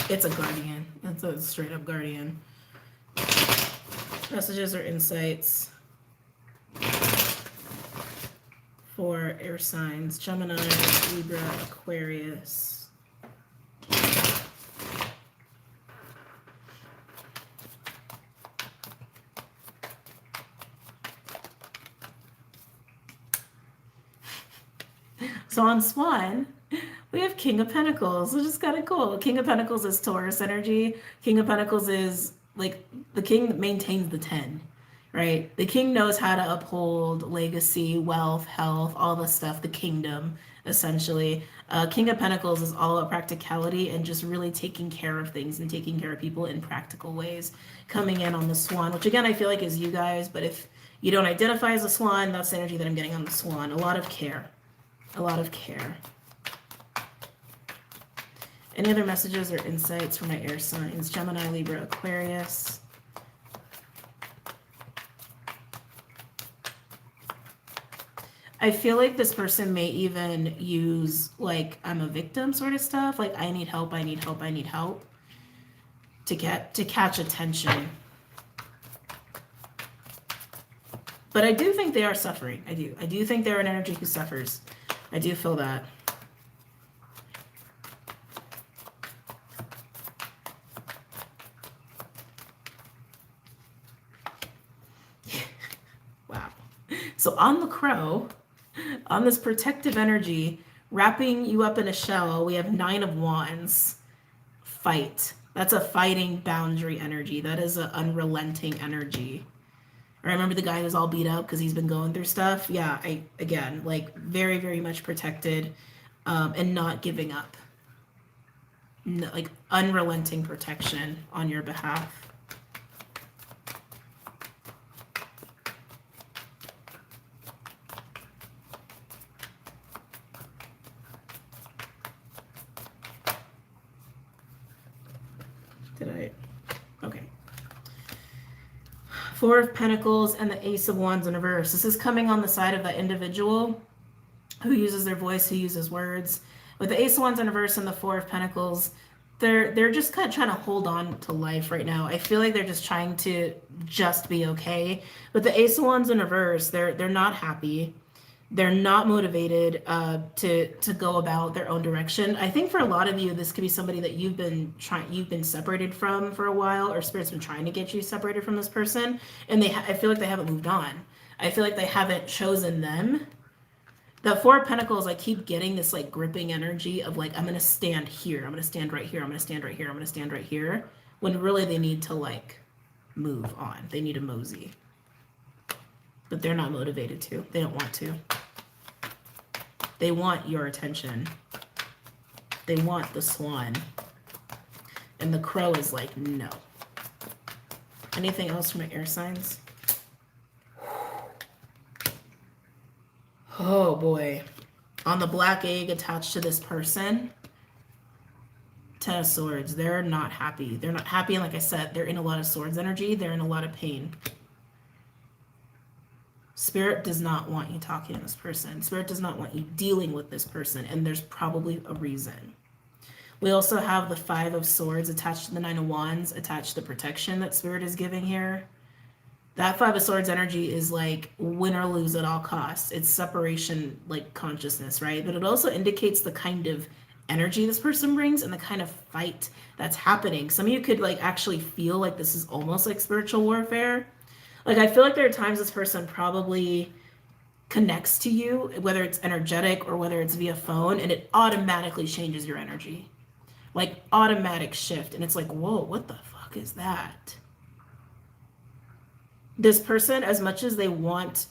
It's a guardian. That's a straight up guardian. Messages or insights for air signs: Gemini, Libra, Aquarius. So on Swan, we have King of Pentacles, which is kind of cool. King of Pentacles is Taurus energy. King of Pentacles is like the king that maintains the 10, right? The king knows how to uphold legacy, wealth, health, all the stuff, the kingdom, essentially. King of Pentacles is all about practicality and just really taking care of things and taking care of people in practical ways. Coming in on the Swan, which again, I feel like is you guys, but if you don't identify as a Swan, that's the energy that I'm getting on the Swan. A lot of care. A lot of care. Any other messages or insights for my air signs? Gemini, Libra, Aquarius. I feel like this person may even use like I'm a victim sort of stuff. Like I need help, I need help, I need help. To catch attention. But I do think they are suffering. I do think they're an energy who suffers. I do feel that. Wow. So on the Crow, on this protective energy, wrapping you up in a shell, we have 9 of Wands. Fight. That's a fighting boundary energy. That is an unrelenting energy. I remember the guy who's all beat up because he's been going through stuff. Yeah, again, like very, very much protected and not giving up. No, like unrelenting protection on your behalf. Okay. 4 of Pentacles and the Ace of Wands in reverse. This is coming on the side of that individual who uses their voice, who uses words. With the Ace of Wands in reverse and the 4 of Pentacles, they're just kind of trying to hold on to life right now. I feel like they're just trying to just be okay. With the Ace of Wands in reverse, they're not happy. They're not motivated to go about their own direction. I think for a lot of you, this could be somebody that you've been separated from for a while, or Spirit's been trying to get you separated from this person, and I feel like they haven't moved on. I feel like they haven't chosen them. The 4 of Pentacles, I keep getting this like gripping energy of like, I'm gonna stand here, I'm gonna stand right here, I'm gonna stand right here, I'm gonna stand right here, when really they need to like move on. They need a mosey. But they're not motivated to. They don't want to. They want your attention. They want the Swan. And the Crow is like, no. Anything else from my air signs? Oh boy. On the Black Egg attached to this person, 10 of Swords. They're not happy. They're not happy. And like I said, they're in a lot of Swords energy. They're in a lot of pain. Spirit does not want you talking to this person. Spirit does not want you dealing with this person, and there's probably a reason. We also have the 5 of Swords attached to the 9 of Wands, attached to the protection that Spirit is giving here. That 5 of Swords energy is like win or lose at all costs. It's separation, like consciousness, right? But it also indicates the kind of energy this person brings and the kind of fight that's happening. Some of you could like actually feel like this is almost like spiritual warfare. Like, I feel like there are times this person probably connects to you, whether it's energetic or whether it's via phone, and it automatically changes your energy. Like automatic shift. And it's like, whoa, what the fuck is that? This person, as much as they want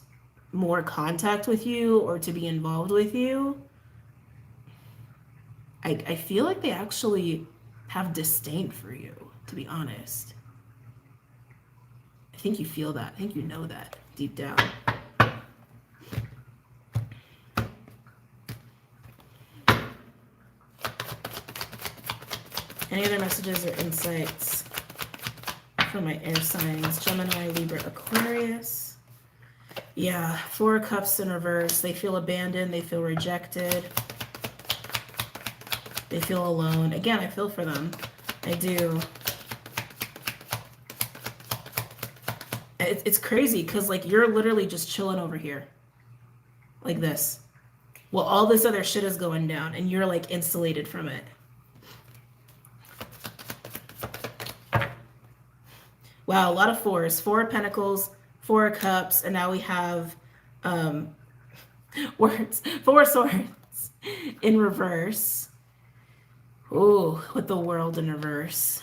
more contact with you or to be involved with you, I feel like they actually have disdain for you, to be honest. I think you feel that. I think you know that deep down. Any other messages or insights for my air signs? Gemini, Libra, Aquarius. Yeah, 4 of Cups in reverse. They feel abandoned. They feel rejected. They feel alone. Again, I feel for them. I do. It's crazy because, like, you're literally just chilling over here. Like this. Well, all this other shit is going down and you're, like, insulated from it. Wow, a lot of 4s. 4 of Pentacles, 4 of Cups, and now we have words. 4 Swords in reverse. Ooh, with the World in reverse.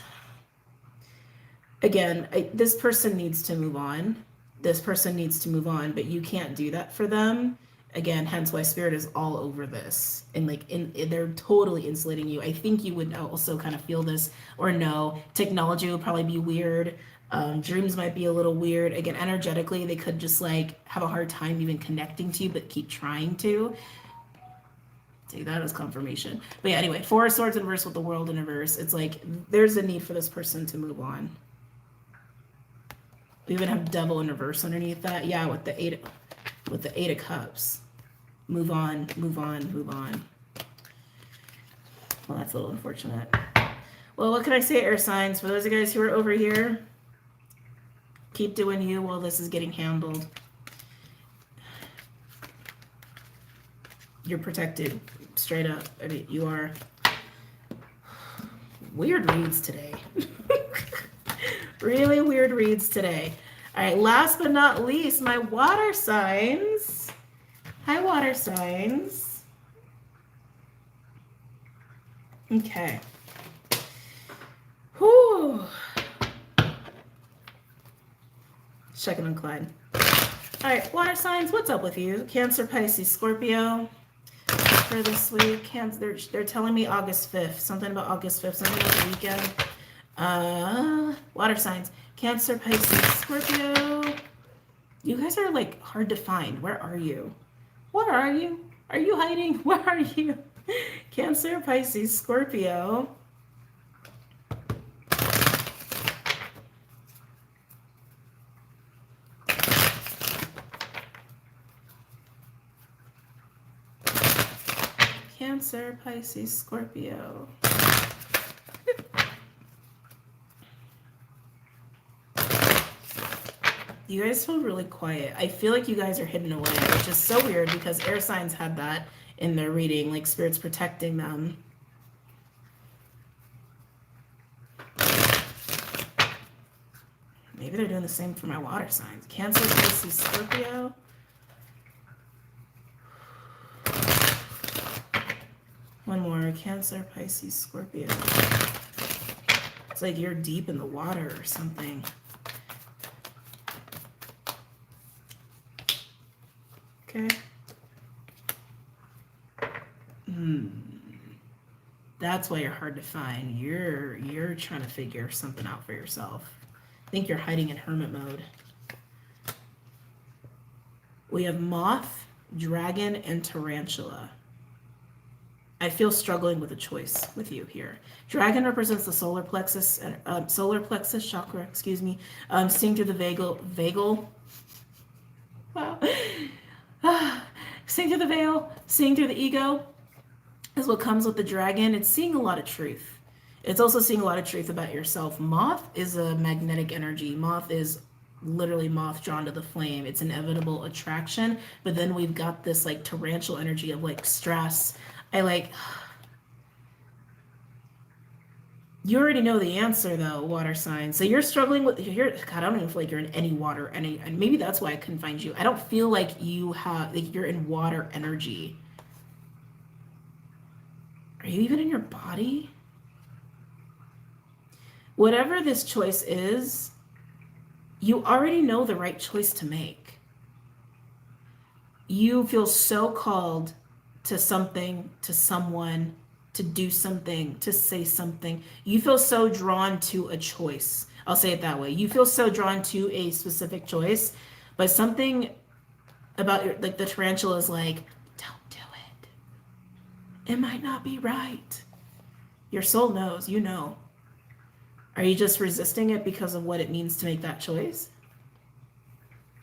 Again, this person needs to move on. This person needs to move on, but you can't do that for them. Again, hence why Spirit is all over this. And like, they're totally insulating you. I think you would also kind of feel this or know. Technology would probably be weird. Dreams might be a little weird. Again, energetically, they could just like have a hard time even connecting to you, but keep trying to. Take that as confirmation. But yeah, anyway, 4 of Swords in reverse with the World in reverse. It's like there's a need for this person to move on. We even have Devil in reverse underneath that. Yeah, with the 8 of Cups. Move on, move on, move on. Well, that's a little unfortunate. Well, what can I say, air signs? For those of you guys who are over here, keep doing you while this is getting handled. You're protected, straight up. I mean, you are. Weird reads today. Really weird reads today. All right, last but not least, my water signs. Hi, water signs. Okay. Whew. Checking on Clyde. All right, water signs, what's up with you? Cancer, Pisces, Scorpio. For this week, Cancer, they're telling me August 5th. Something about August 5th, something about the weekend. Water signs. Cancer, Pisces, Scorpio. You guys are like hard to find. Where are you? Where are you? Are you hiding? Where are you? Cancer, Pisces, Scorpio. Cancer, Pisces, Scorpio. You guys feel really quiet. I feel like you guys are hidden away, which is so weird because air signs had that in their reading, like Spirit's protecting them. Maybe they're doing the same for my water signs. Cancer, Pisces, Scorpio. One more. Cancer, Pisces, Scorpio. It's like you're deep in the water or something. Okay. That's why you're hard to find. You're trying to figure something out for yourself. I think you're hiding in hermit mode. We have moth, dragon, and tarantula. I feel struggling with a choice with you here. Dragon represents the solar plexus chakra, excuse me. Seeing through the vagal. Wow. Seeing through the veil, seeing through the ego is what comes with the dragon. It's seeing a lot of truth. It's also seeing a lot of truth about yourself. Moth is a magnetic energy. Moth is literally moth drawn to the flame. It's inevitable attraction. But then we've got this like tarantula energy of like stress. You already know the answer though, water sign. So you're struggling with God, I don't even feel like you're in any water, and maybe that's why I couldn't find you. I don't feel like you're in water energy. Are you even in your body? Whatever this choice is, you already know the right choice to make. You feel so called to something, to someone, to do something, to say something. You feel so drawn to a choice. I'll say it that way. You feel so drawn to a specific choice, but something about your, like the tarantula is like, don't do it. It might not be right. Your soul knows, you know. Are you just resisting it because of what it means to make that choice?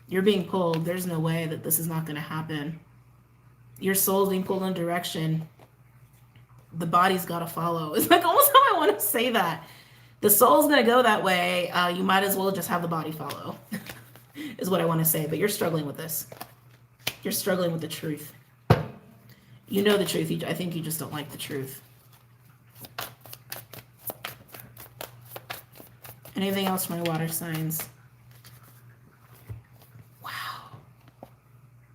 You're being pulled. There's no way that this is not going to happen. Your soul's being pulled in a direction. The body's got to follow. It's like almost how I want to say that. The soul's going to go that way. You might as well just have the body follow, is what I want to say. But you're struggling with this. You're struggling with the truth. You know the truth. I think you just don't like the truth. Anything else for my water signs? Wow.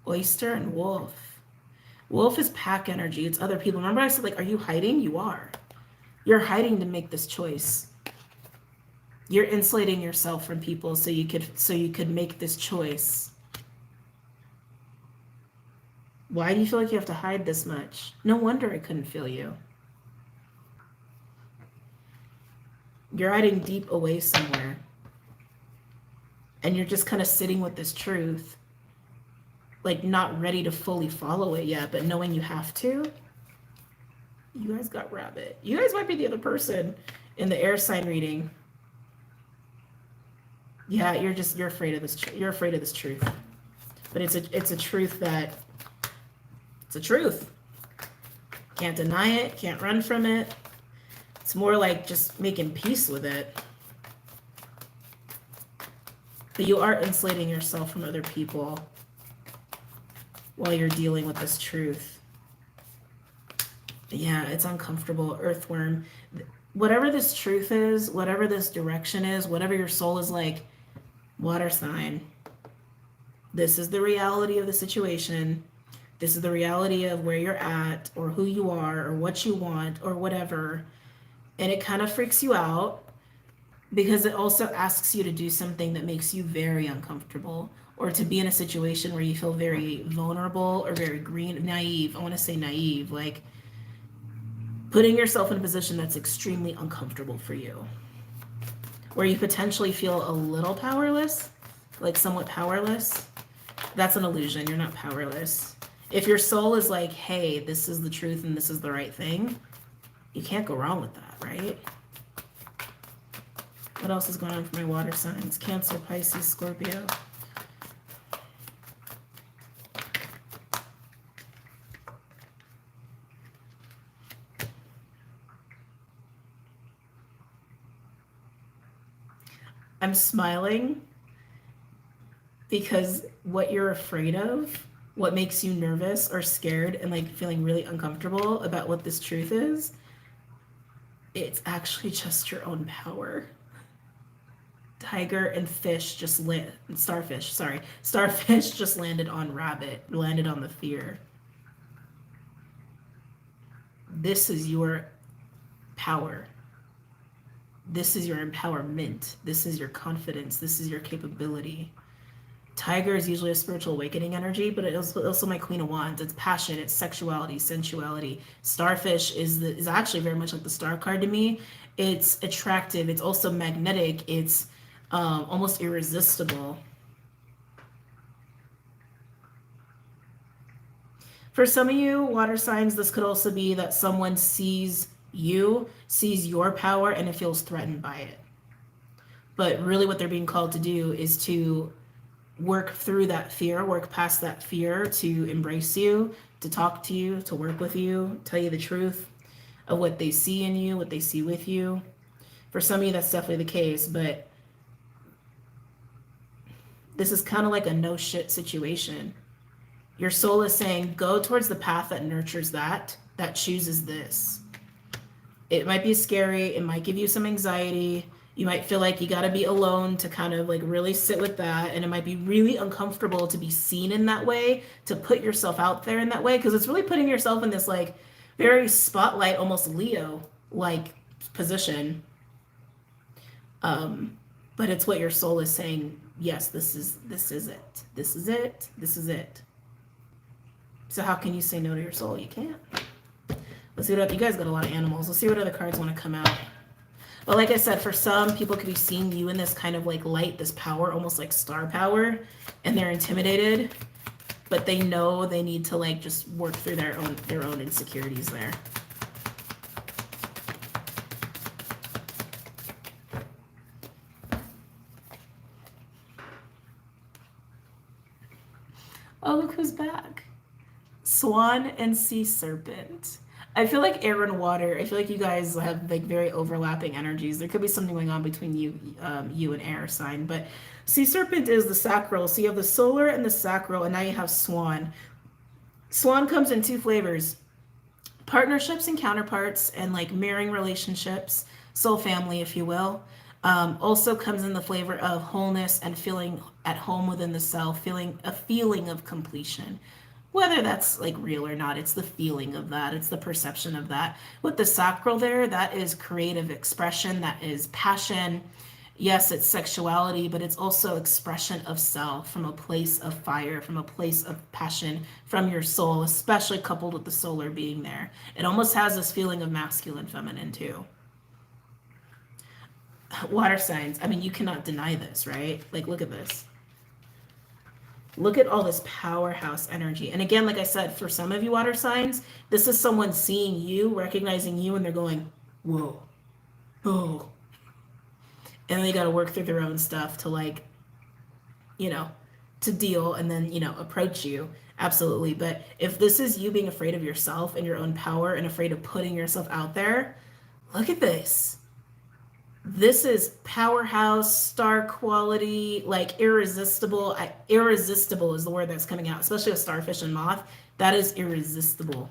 Oyster and wolf. Wolf is pack energy. It's other people. Remember I said, like, are you hiding? You are. You're hiding to make this choice. You're insulating yourself from people so you could make this choice. Why do you feel like you have to hide this much? No wonder I couldn't feel you. You're hiding deep away somewhere. And you're just kind of sitting with this truth. Like not ready to fully follow it yet, but knowing you have to. You guys got rabbit. You guys might be the other person in the air sign reading. Yeah, you're afraid of this. You're afraid of this truth. But it's a truth that it's a truth. Can't deny it, can't run from it. It's more like just making peace with it. But you are insulating yourself from other people while you're dealing with this truth. Yeah, it's uncomfortable. Earthworm. Whatever this truth is, whatever this direction is, whatever your soul is like, water sign. This is the reality of the situation. This is the reality of where you're at or who you are or what you want or whatever. And it kind of freaks you out because it also asks you to do something that makes you very uncomfortable, or to be in a situation where you feel very vulnerable or very naive. I want to say naive, like putting yourself in a position that's extremely uncomfortable for you, where you potentially feel a little powerless, like somewhat powerless. That's an illusion. You're not powerless. If your soul is like, hey, this is the truth and this is the right thing, you can't go wrong with that, right? What else is going on for my water signs? Cancer, Pisces, Scorpio. I'm smiling because what you're afraid of, what makes you nervous or scared and like feeling really uncomfortable about what this truth is, it's actually just your own power. Tiger and fish just starfish just landed on rabbit, landed on the fear. This is your power. This is your empowerment. This is your confidence. This is your capability. Tiger is usually a spiritual awakening energy, but it's also my Queen of Wands. It's passion, it's sexuality, sensuality. Starfish is actually very much like the star card to me. It's attractive. It's also magnetic. It's almost irresistible. For some of you water signs, this could also be that someone sees your power, and it feels threatened by it. But really what they're being called to do is to work through that fear, work past that fear, to embrace you, to talk to you, to work with you, tell you the truth of what they see in you, what they see with you. For some of you, that's definitely the case, but this is kind of like a no shit situation. Your soul is saying, go towards the path that nurtures that chooses this. It might be scary. It might give you some anxiety. You might feel like you got to be alone to kind of like really sit with that. And it might be really uncomfortable to be seen in that way, to put yourself out there in that way, because it's really putting yourself in this like very spotlight, almost Leo like position. But it's what your soul is saying. Yes, this is it. This is it. This is it. So how can you say no to your soul? You can't. Let's see what you guys got a lot of animals. Let's see what other cards want to come out. But like I said, for some people could be seeing you in this kind of like light, this power, almost like star power, and they're intimidated, but they know they need to like just work through their own insecurities there. Oh, look who's back. Swan and sea serpent. I feel like air and water. I feel like you guys have like very overlapping energies. There could be something going on between you and air sign. But sea serpent is the sacral. So you have the solar and the sacral, and now you have swan. Swan comes in two flavors: partnerships and counterparts, and like mirroring relationships, soul family, if you will. Also comes in the flavor of wholeness and feeling at home within the self, feeling a feeling of completion. Whether that's like real or not, it's the feeling of that. It's the perception of that. With the sacral there, that is creative expression. That is passion. Yes, it's sexuality, but it's also expression of self from a place of fire, from a place of passion, from your soul, especially coupled with the solar being there. It almost has this feeling of masculine, feminine too. Water signs. I mean, you cannot deny this, right? Like, look at this. Look at all this powerhouse energy. And again, like I said, for some of you water signs, this is someone seeing you, recognizing you, and they're going, whoa, oh. And they got to work through their own stuff to like, you know, to deal and then, you know, approach you. Absolutely. But if this is you being afraid of yourself and your own power and afraid of putting yourself out there, look at this. This is powerhouse, star quality, like irresistible. Irresistible is the word that's coming out, especially with starfish and moth. That is irresistible.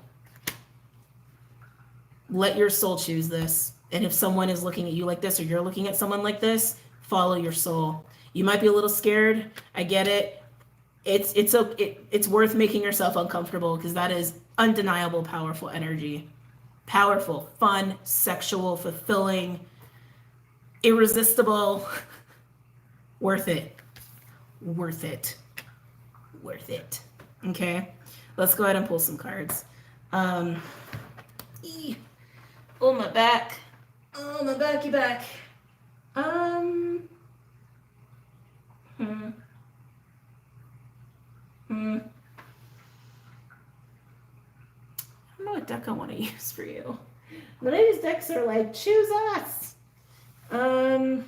Let your soul choose this. And if someone is looking at you like this, or you're looking at someone like this, follow your soul. You might be a little scared. I get it. It's worth making yourself uncomfortable, because that is undeniable, powerful energy. Powerful, fun, sexual, fulfilling, irresistible. Worth it. Worth it. Worth it. Okay, let's go ahead and pull some cards. Oh, my back. Oh, my backy back. I don't know what deck I want to use for you. But these decks are like, choose us. All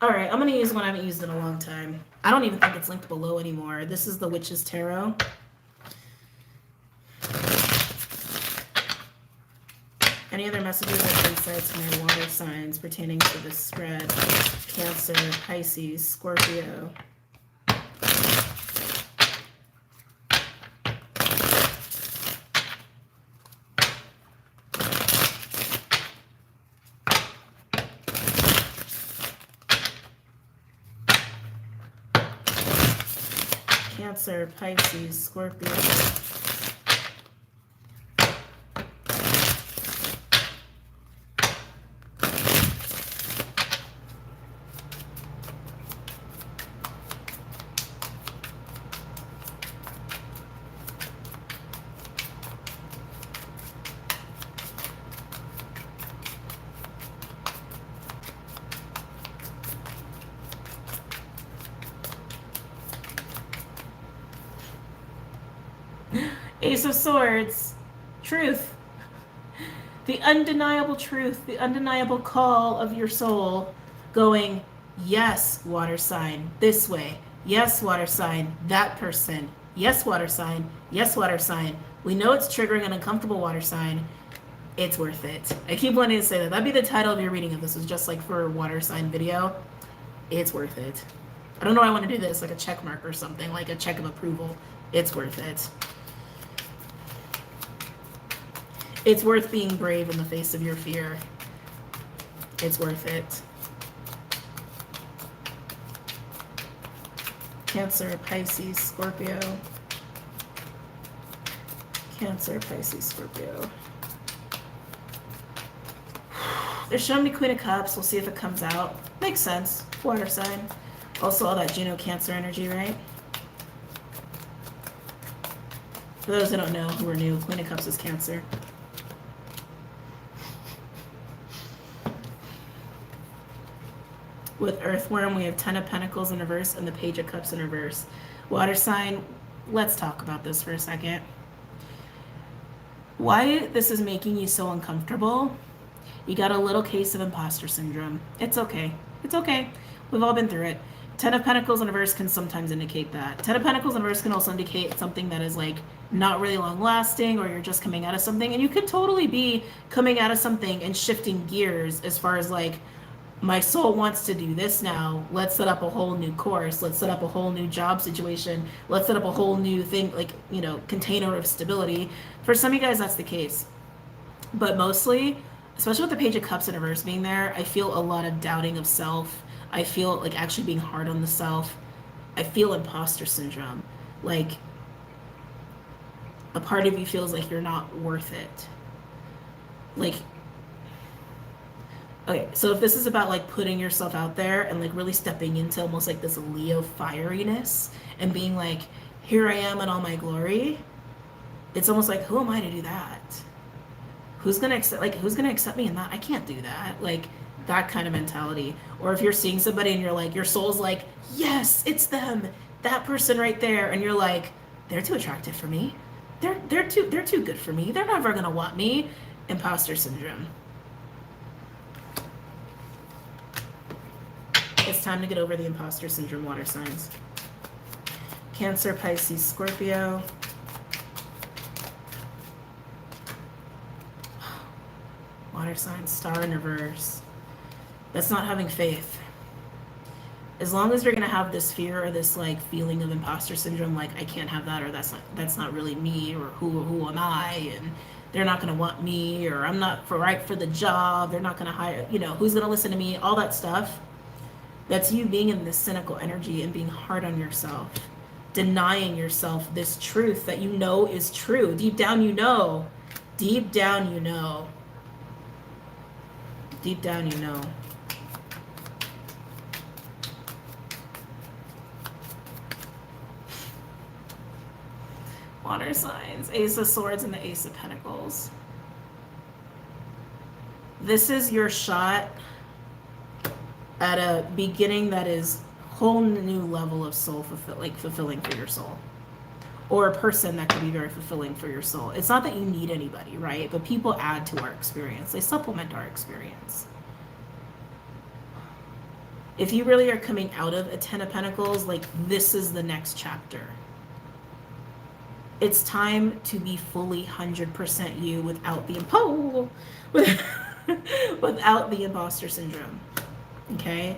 right, I'm going to use one I haven't used in a long time. I don't even think it's linked below anymore. This is the Witch's Tarot. Any other messages or insights from your water signs pertaining to this spread? Cancer, Pisces, Scorpio. Cancer, Pisces, Scorpio. Ace of Swords. Truth. The undeniable truth, the undeniable call of your soul going, yes, water sign, this way. Yes, water sign, that person. Yes, water sign. Yes, water sign. We know it's triggering an uncomfortable water sign. It's worth it. I keep wanting to say that. That'd be the title of your reading if this was just like for a water sign video. It's worth it. I don't know why I want to do this, like a check mark or something, like a check of approval. It's worth it. It's worth being brave in the face of your fear. It's worth it. Cancer, Pisces, Scorpio. Cancer, Pisces, Scorpio. They're showing me Queen of Cups. We'll see if it comes out. Makes sense. Water sign. Also all that Juno Cancer energy, right? For those who don't know, who are new, Queen of Cups is Cancer. With Earthworm, we have 10 of Pentacles in reverse and the Page of Cups in reverse. Water sign, let's talk about this for a second. Why this is making you so uncomfortable? You got a little case of imposter syndrome. It's okay. It's okay. We've all been through it. 10 of Pentacles in reverse can sometimes indicate that. 10 of Pentacles in reverse can also indicate something that is like not really long lasting, or you're just coming out of something. And you could totally be coming out of something and shifting gears as far as like, my soul wants to do this now. Let's set up a whole new course. Let's set up a whole new job situation. Let's set up a whole new thing, like, you know, container of stability. For some of you guys, that's the case. But mostly, especially with the Page of Cups in reverse being there, I feel a lot of doubting of self. I feel like actually being hard on the self. I feel imposter syndrome. Like, a part of you feels like you're not worth it. Like, okay, so if this is about like putting yourself out there and like really stepping into almost like this Leo fieriness and being like, here I am in all my glory, it's almost like, who am I to do that? Who's gonna accept me in that? I can't do that. Like, that kind of mentality. Or if you're seeing somebody and you're like, your soul's like, yes, it's them, that person right there, and you're like, they're too attractive for me. They're too good for me. They're never gonna want me. Imposter syndrome. It's time to get over the imposter syndrome, water signs. Cancer, Pisces, Scorpio. Water signs, Star in reverse. That's not having faith. As long as you're gonna have this fear or this like feeling of imposter syndrome, like I can't have that, or that's not really me, or who am I, and they're not gonna want me, or I'm not right for the job, they're not gonna hire, you know, who's gonna listen to me, all that stuff. That's you being in this cynical energy and being hard on yourself, denying yourself this truth that you know is true. Deep down you know. Deep down you know. Deep down you know. Water signs, Ace of Swords and the Ace of Pentacles. This is your shot at a beginning that is whole new level of soul fulfilling for your soul, or a person that could be very fulfilling for your soul. It's not that you need anybody, right? But people add to our experience. They supplement our experience. If you really are coming out of a 10 of Pentacles, like this is the next chapter. It's time to be fully 100% you without the without the imposter syndrome. Okay,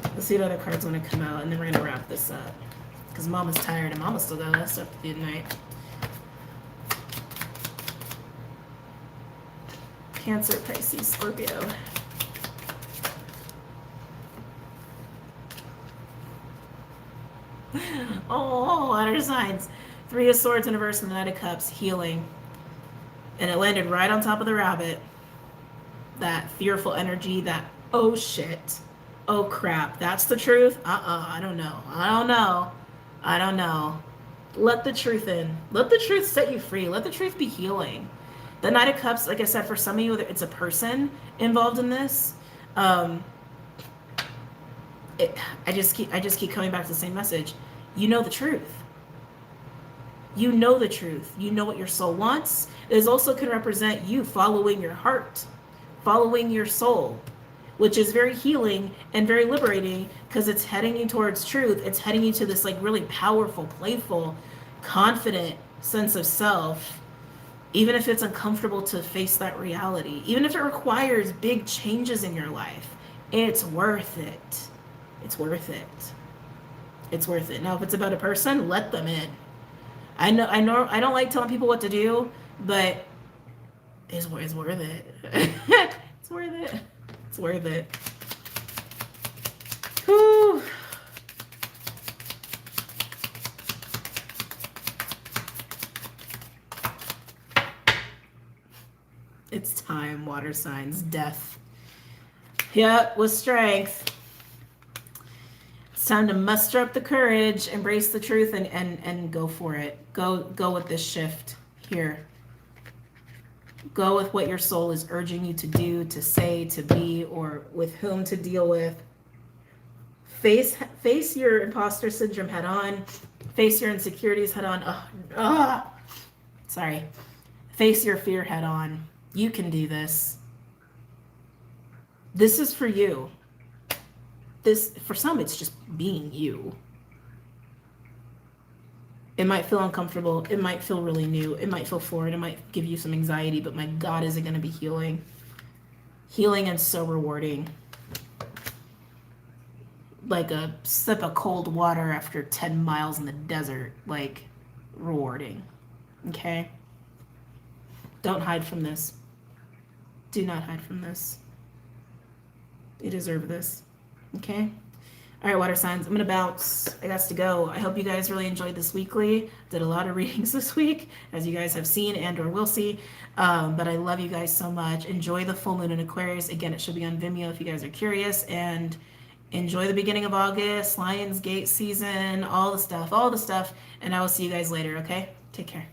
let's see what other cards want to come out, and then we're gonna wrap this up because Mama's tired and Mama still got that stuff to do tonight. Cancer, Pisces, Scorpio. Oh, water signs. 3 of Swords in reverse and the Knight of Cups, healing, and it landed right on top of the rabbit. That fearful energy, that, oh shit, oh crap, that's the truth? I don't know. Let the truth in. Let the truth set you free. Let the truth be healing. The Knight of Cups, like I said, for some of you, it's a person involved in this. I just keep coming back to the same message. You know the truth. You know the truth. You know what your soul wants. It also can represent you following your heart, following your soul, which is very healing and very liberating because it's heading you towards truth. It's heading you to this like really powerful, playful, confident sense of self, even if it's uncomfortable to face that reality, even if it requires big changes in your life. It's worth it. It's worth it. It's worth it. Now, if it's about a person, let them in. I know I don't like telling people what to do, but it's worth it. It's worth it. It's worth it. Whew. It's time, water signs, death. Yep, with strength. It's time to muster up the courage, embrace the truth, and go for it. Go with this shift here. Go with what your soul is urging you to do, to say, to be, or with whom to deal with. Face your imposter syndrome head on. Face your insecurities head on. Sorry. Face your fear head on. You can do this. This is for you. This, for some, it's just being you. It might feel uncomfortable. It might feel really new. It might feel foreign. It might give you some anxiety, but my God, is it going to be healing? Healing and so rewarding. Like a sip of cold water after 10 miles in the desert. Like, rewarding. Okay? Don't hide from this. Do not hide from this. You deserve this. Okay? All right, water signs. I'm going to bounce. I got to go. I hope you guys really enjoyed this weekly. Did a lot of readings this week, as you guys have seen and or will see. But I love you guys so much. Enjoy the full moon in Aquarius. Again, it should be on Vimeo if you guys are curious. And enjoy the beginning of August, Lionsgate season, all the stuff. And I will see you guys later, okay? Take care.